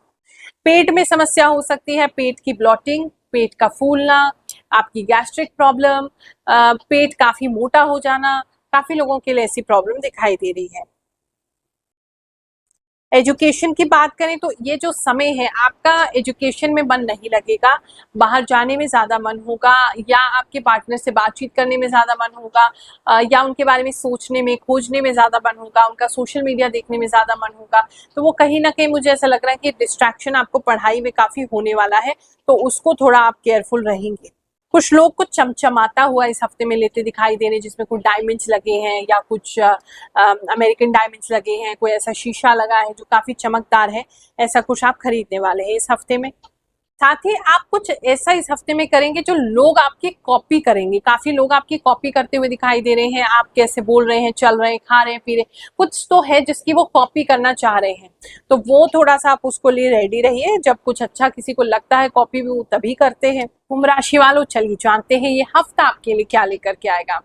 पेट में समस्या हो सकती है, पेट की ब्लॉटिंग, पेट का फूलना, आपकी गैस्ट्रिक प्रॉब्लम, पेट काफी मोटा हो जाना, काफी लोगों के लिए ऐसी प्रॉब्लम दिखाई दे रही है। एजुकेशन की बात करें तो ये जो समय है आपका एजुकेशन में मन नहीं लगेगा, बाहर जाने में ज़्यादा मन होगा, या आपके पार्टनर से बातचीत करने में ज़्यादा मन होगा, या उनके बारे में सोचने में खोजने में ज़्यादा मन होगा, उनका सोशल मीडिया देखने में ज़्यादा मन होगा। तो वो कहीं ना कहीं मुझे ऐसा लग रहा है कि डिस्ट्रैक्शन आपको पढ़ाई में काफ़ी होने वाला है, तो उसको थोड़ा आप केयरफुल रहेंगे। कुछ लोग कुछ चमचमाता हुआ इस हफ्ते में लेते दिखाई दे रहे हैं, जिसमें कुछ डायमंड्स लगे हैं या कुछ अमेरिकन डायमंड्स लगे हैं, कोई ऐसा शीशा लगा है जो काफी चमकदार है, ऐसा कुछ आप खरीदने वाले हैं इस हफ्ते में। साथ ही आप कुछ ऐसा इस हफ्ते में करेंगे जो लोग आपकी कॉपी करेंगे। काफी लोग आपकी कॉपी करते हुए दिखाई दे रहे हैं, आप कैसे बोल रहे हैं, चल रहे हैं, खा रहे हैं, पी रहे हैं, कुछ तो है जिसकी वो कॉपी करना चाह रहे हैं। तो वो थोड़ा सा आप उसको लिए रेडी रहिए। जब कुछ अच्छा किसी को लगता है कॉपी भी वो तभी करते हैं। कुंभ राशि वालों, चलिए जानते हैं ये हफ्ता आपके लिए क्या लेकर के आएगा।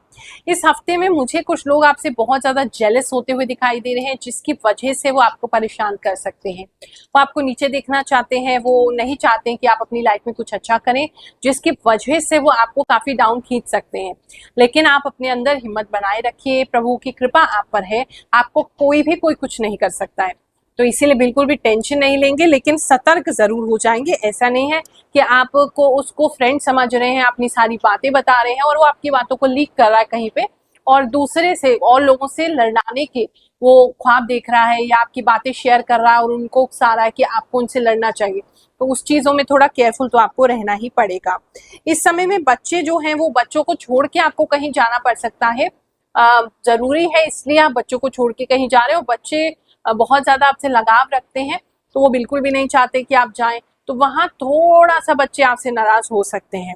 इस हफ्ते में मुझे कुछ लोग आपसे बहुत ज्यादा जेलस होते हुए दिखाई दे रहे हैं, जिसकी वजह से वो आपको परेशान कर सकते हैं। वो आपको नीचे देखना चाहते हैं, वो नहीं चाहते हैं कि आप अपनी लाइफ में कुछ अच्छा करें, जिसकी वजह से वो आपको काफी डाउन खींच सकते हैं। लेकिन आप अपने अंदर हिम्मत बनाए रखिए, प्रभु की कृपा आप पर है, आपको कोई कुछ नहीं कर सकता है। तो इसीलिए बिल्कुल भी टेंशन नहीं लेंगे, लेकिन सतर्क जरूर हो जाएंगे। ऐसा नहीं है कि आपको उसको फ्रेंड समझ रहे हैं, अपनी सारी बातें बता रहे हैं और वो आपकी बातों को लीक कर रहा है कहीं पे, और दूसरे से और लोगों से लड़ाने के वो ख्वाब देख रहा है, या आपकी बातें शेयर कर रहा है और उनको उकसा रहा है कि आपको उनसे लड़ना चाहिए। तो उस चीजों में थोड़ा केयरफुल तो आपको रहना ही पड़ेगा। इस समय में बच्चे जो हैं, वो बच्चों को छोड़ के आपको कहीं जाना पड़ सकता है। जरूरी है, इसलिए आप बच्चों को छोड़ के कहीं जा रहे हो। बच्चे बहुत ज्यादा आपसे लगाव रखते हैं, तो वो बिल्कुल भी नहीं चाहते कि आप जाएं, तो वहां थोड़ा सा बच्चे आपसे नाराज हो सकते हैं।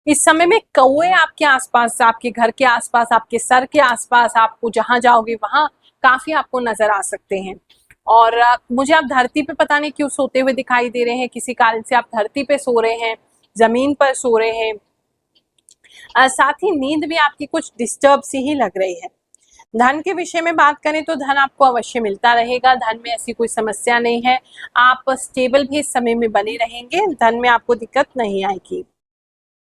इस समय में कौवे आपके आसपास, आपके घर के आसपास, आपके सर के आसपास, आपको जहां जाओगे वहां काफी आपको नजर आ सकते हैं। और मुझे आप धरती पे पता नहीं क्यों सोते हुए दिखाई दे रहे हैं, किसी कारण से आप धरती पे सो रहे हैं, जमीन पर सो रहे हैं। साथ ही नींद भी आपकी कुछ डिस्टर्ब सी ही लग रही है। धन के विषय में बात करें तो धन आपको अवश्य मिलता रहेगा, धन में ऐसी कोई समस्या नहीं है। आप स्टेबल भी इस समय में बने रहेंगे, धन में आपको दिक्कत नहीं आएगी।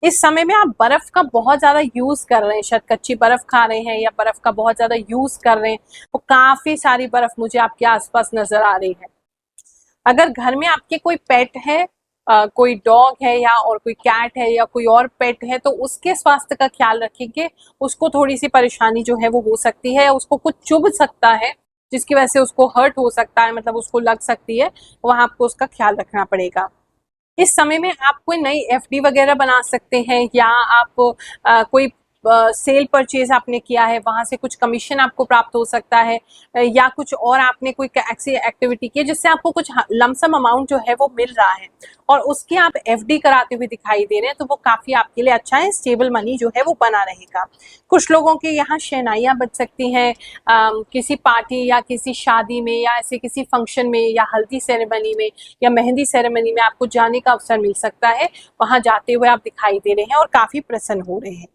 इस समय में आप बर्फ का बहुत ज्यादा यूज कर रहे हैं, शायद कच्ची बर्फ खा रहे हैं या बर्फ का बहुत ज्यादा यूज कर रहे हैं, तो काफी सारी बर्फ मुझे आपके आसपास नजर आ रही है। अगर घर में आपके कोई पेट है, कोई डॉग है या और कोई कैट है या कोई और पेट है, तो उसके स्वास्थ्य का ख्याल रखेंगे। उसको थोड़ी सी परेशानी जो है वो हो सकती है, उसको कुछ चुभ सकता है जिसकी वजह से उसको हर्ट हो सकता है, मतलब उसको लग सकती है, वहां आपको उसका ख्याल रखना पड़ेगा। इस समय में आप कोई नई एफडी वगैरह बना सकते हैं, या आप कोई सेल परचेज आपने किया है, वहां से कुछ कमीशन आपको प्राप्त हो सकता है, या कुछ और आपने कोई ऐसी एक्टिविटी की जिससे आपको कुछ लमसम अमाउंट जो है वो मिल रहा है और उसकी आप एफडी कराते हुए दिखाई दे रहे हैं, तो वो काफी आपके लिए अच्छा है, स्टेबल मनी जो है वो बना रहेगा। कुछ लोगों के यहाँ शहनाइयाँ बज सकती हैं, किसी पार्टी या किसी शादी में या ऐसे किसी फंक्शन में या हल्दी सेरेमनी में या मेहंदी सेरेमनी में आपको जाने का अवसर मिल सकता है। वहां जाते हुए आप दिखाई दे रहे हैं और काफी प्रसन्न हो रहे हैं।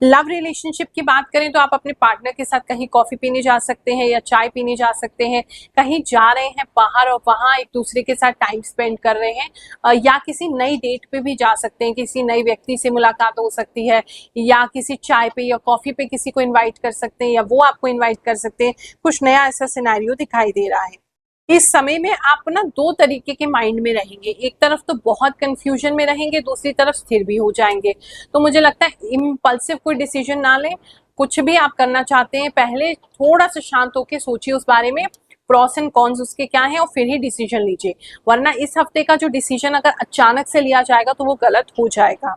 लव रिलेशनशिप की बात करें तो आप अपने पार्टनर के साथ कहीं कॉफी पीने जा सकते हैं या चाय पीने जा सकते हैं, कहीं जा रहे हैं बाहर और वहां एक दूसरे के साथ टाइम स्पेंड कर रहे हैं, या किसी नई डेट पे भी जा सकते हैं, किसी नई व्यक्ति से मुलाकात हो सकती है, या किसी चाय पे या कॉफी पे किसी को इन्वाइट कर सकते हैं या वो आपको इन्वाइट कर सकते हैं। कुछ नया ऐसा सिनेरियो दिखाई दे रहा है। इस समय में आप ना दो तरीके के माइंड में रहेंगे, एक तरफ तो बहुत कंफ्यूजन में रहेंगे, दूसरी तरफ स्थिर भी हो जाएंगे। तो मुझे लगता है इम्पल्सिव कोई डिसीजन ना लें। कुछ भी आप करना चाहते हैं, पहले थोड़ा सा शांत होकर सोचिए उस बारे में, प्रॉस एंड कॉन्स उसके क्या हैं, और फिर ही डिसीजन लीजिए। वरना इस हफ्ते का जो डिसीजन अगर अचानक से लिया जाएगा तो वो गलत हो जाएगा।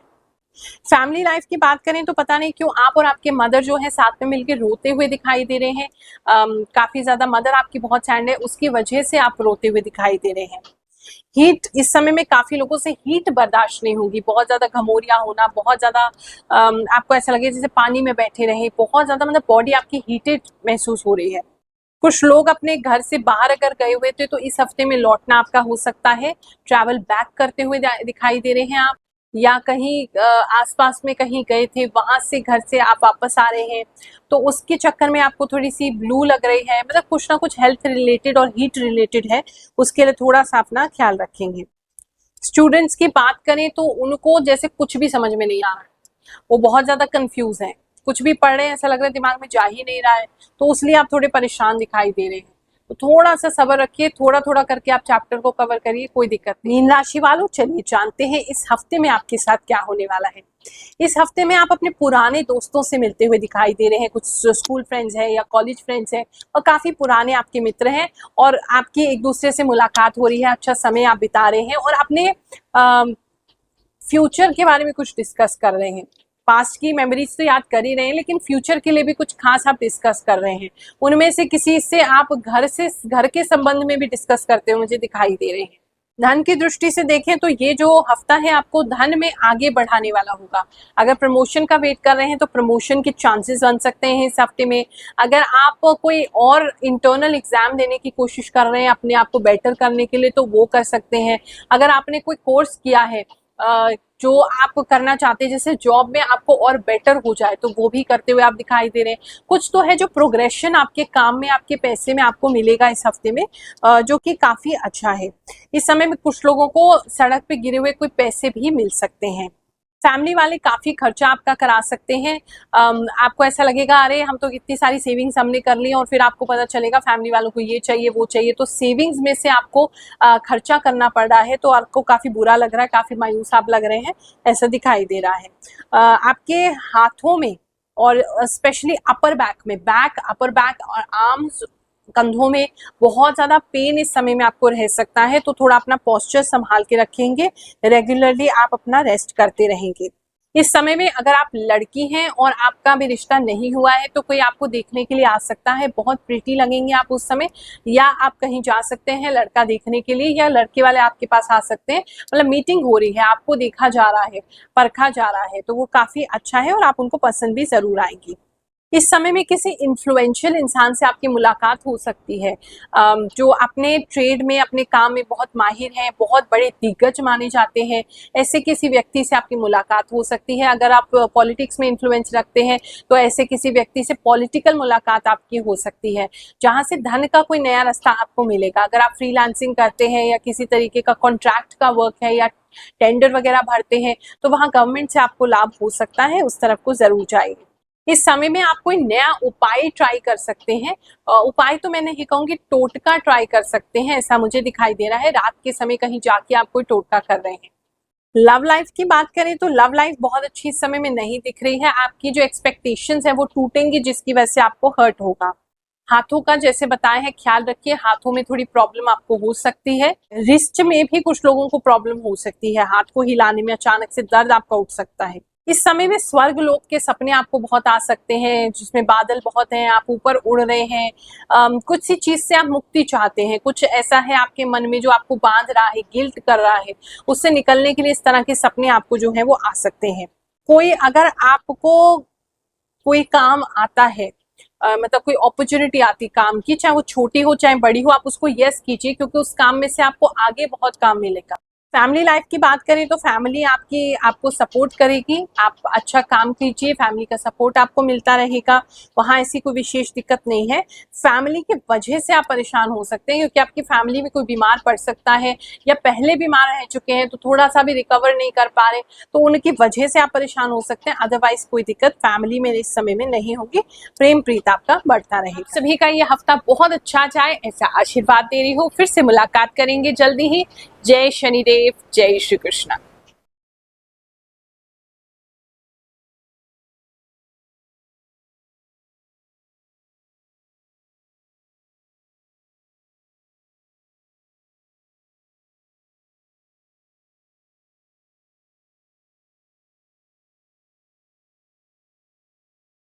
फैमिली लाइफ की बात करें तो पता नहीं क्यों आप और आपके मदर जो है साथ में मिलकर रोते हुए दिखाई दे रहे हैं। काफी ज्यादा मदर आपकी बहुत सैड है, उसकी वजह से आप रोते हुए दिखाई दे रहे हैं। हीट, इस समय में काफी लोगों से हीट बर्दाश्त नहीं होगी, बहुत ज्यादा घमौरिया होना, बहुत ज्यादा आपको ऐसा लगे जैसे पानी में बैठे रहे, बहुत ज्यादा मतलब बॉडी आपकी हीटेड महसूस हो रही है। कुछ लोग अपने घर से बाहर अगर गए हुए थे तो इस हफ्ते में लौटना आपका हो सकता है, ट्रैवल बैक करते हुए दिखाई दे रहे हैं आप, या कहीं आसपास में कहीं गए थे, वहां से घर से आप वापस आ रहे हैं, तो उसके चक्कर में आपको थोड़ी सी ब्लू लग रही है, मतलब कुछ ना कुछ हेल्थ रिलेटेड और हीट रिलेटेड है, उसके लिए थोड़ा सा अपना ख्याल रखेंगे। स्टूडेंट्स की बात करें तो उनको जैसे कुछ भी समझ में नहीं आ रहा है, वो बहुत ज्यादा कंफ्यूज है, कुछ भी पढ़ रहे हैं ऐसा लग रहा है दिमाग में जा ही नहीं रहा है, तो उसलिए आप थोड़े परेशान दिखाई दे रहे हैं। तो थोड़ा सा सब्र रखिए, थोड़ा थोड़ा करके आप चैप्टर को कवर करिए, कोई दिक्कत नहीं। मीन राशि वालों, चलिए जानते हैं इस हफ्ते में आपके साथ क्या होने वाला है। इस हफ्ते में आप अपने पुराने दोस्तों से मिलते हुए दिखाई दे रहे हैं। कुछ स्कूल फ्रेंड्स हैं या कॉलेज फ्रेंड्स हैं और काफी पुराने आपके मित्र हैं और आपकी एक दूसरे से मुलाकात हो रही है, अच्छा समय आप बिता रहे हैं और अपने फ्यूचर के बारे में कुछ डिस्कस कर रहे हैं। पास्ट की मेमोरीज तो याद कर ही रहे हैं, लेकिन फ्यूचर के लिए भी कुछ खास आप डिस्कस कर रहे हैं। उनमें से किसी से आप घर के संबंध में भी डिस्कस करते हुए मुझे दिखाई दे रहे हैं। धन की दृष्टि से देखें तो ये जो हफ्ता है आपको धन में आगे बढ़ाने वाला होगा। अगर प्रमोशन का वेट कर रहे हैं तो प्रमोशन के चांसेस बन सकते हैं इस हफ्ते में। अगर आप कोई और इंटरनल एग्जाम देने की कोशिश कर रहे हैं अपने आप को बेटर करने के लिए तो वो कर सकते हैं। अगर आपने कोई कोर्स किया है जो आप करना चाहते हैं, जैसे जॉब में आपको और बेटर हो जाए, तो वो भी करते हुए आप दिखाई दे रहे हैं। कुछ तो है जो प्रोग्रेशन आपके काम में, आपके पैसे में आपको मिलेगा इस हफ्ते में, जो कि काफी अच्छा है। इस समय में कुछ लोगों को सड़क पे गिरे हुए कोई पैसे भी मिल सकते हैं। फैमिली वाले काफी खर्चा आपका करा सकते हैं। आपको ऐसा लगेगा अरे हम तो इतनी सारी सेविंग्स हमने कर ली, और फिर आपको पता चलेगा फैमिली वालों को ये चाहिए वो चाहिए, तो सेविंग्स में से आपको खर्चा करना पड़ रहा है, तो आपको काफी बुरा लग रहा है, काफी मायूस आप लग रहे हैं, ऐसा दिखाई दे रहा है। आपके हाथों में और स्पेशली अपर बैक में, अपर बैक और आर्म्स, कंधों में बहुत ज्यादा पेन इस समय में आपको रह सकता है, तो थोड़ा अपना पोस्चर संभाल के रखेंगे। रेगुलरली आप अपना रेस्ट करते रहेंगे। इस समय में अगर आप लड़की हैं और आपका भी रिश्ता नहीं हुआ है तो कोई आपको देखने के लिए आ सकता है, बहुत प्रिटी लगेंगे आप उस समय, या आप कहीं जा सकते हैं लड़का देखने के लिए, या लड़के वाले आपके पास आ सकते हैं। मतलब मीटिंग हो रही है, आपको देखा जा रहा है, परखा जा रहा है, तो वो काफी अच्छा है और आप उनको पसंद भी जरूर आएंगी। इस समय में किसी इन्फ्लुएंशियल इंसान से आपकी मुलाकात हो सकती है, जो अपने ट्रेड में, अपने काम में बहुत माहिर हैं, बहुत बड़े दिग्गज माने जाते हैं। ऐसे किसी व्यक्ति से आपकी मुलाकात हो सकती है। अगर आप पॉलिटिक्स में इन्फ्लुएंस रखते हैं तो ऐसे किसी व्यक्ति से पॉलिटिकल मुलाकात आपकी हो सकती है, जहां से धन का कोई नया रास्ता आपको मिलेगा। अगर आप फ्रीलांसिंग करते हैं या किसी तरीके का कॉन्ट्रैक्ट का वर्क है या टेंडर वगैरह भरते हैं तो वहां गवर्नमेंट से आपको लाभ हो सकता है, उस तरफ को जरूर जाइए। इस समय में आप कोई नया उपाय ट्राई कर सकते हैं। उपाय तो मैं नहीं कहूंगी, टोटका ट्राई कर सकते हैं, ऐसा मुझे दिखाई दे रहा है। रात के समय कहीं जाके आप कोई टोटका कर रहे हैं। लव लाइफ की बात करें तो लव लाइफ बहुत अच्छी इस समय में नहीं दिख रही है। आपकी जो एक्सपेक्टेशंस है वो टूटेंगी, जिसकी वजह से आपको हर्ट होगा। हाथों का जैसे बताया है ख्याल रखिए, हाथों में थोड़ी प्रॉब्लम आपको हो सकती है। रिस्ट में भी कुछ लोगों को प्रॉब्लम हो सकती है, हाथ को हिलाने में अचानक से दर्द आपका उठ सकता है। इस समय में स्वर्ग लोक के सपने आपको बहुत आ सकते हैं, जिसमें बादल बहुत हैं, आप ऊपर उड़ रहे हैं। कुछ सी चीज से आप मुक्ति चाहते हैं, कुछ ऐसा है आपके मन में जो आपको बांध रहा है, गिल्ट कर रहा है, उससे निकलने के लिए इस तरह के सपने आपको जो है वो आ सकते हैं। कोई अगर आपको कोई काम आता है, मतलब कोई अपॉर्चुनिटी आती काम की, चाहे वो छोटी हो चाहे बड़ी हो, आप उसको यस कीजिए, क्योंकि उस काम में से आपको आगे बहुत काम मिलेगा। फैमिली लाइफ की बात करें तो फैमिली आपको सपोर्ट करेगी। आप अच्छा काम कीजिए, फैमिली का सपोर्ट आपको मिलता रहेगा, वहां ऐसी कोई विशेष दिक्कत नहीं है। फैमिली की वजह से आप परेशान हो सकते हैं, क्योंकि आपकी फैमिली में कोई बीमार पड़ सकता है या पहले बीमार रह चुके हैं तो थोड़ा सा भी रिकवर नहीं कर पा रहे, तो उनकी वजह से आप परेशान हो सकते हैं। अदरवाइज कोई दिक्कत फैमिली में इस समय में नहीं होगी। प्रेम प्रीत आपका बढ़ता रहेगा। सभी का ये हफ्ता बहुत अच्छा जाए, ऐसा आशीर्वाद दे रही हूँ। फिर से मुलाकात करेंगे जल्दी ही। जय शनिदेव, जय श्री कृष्ण।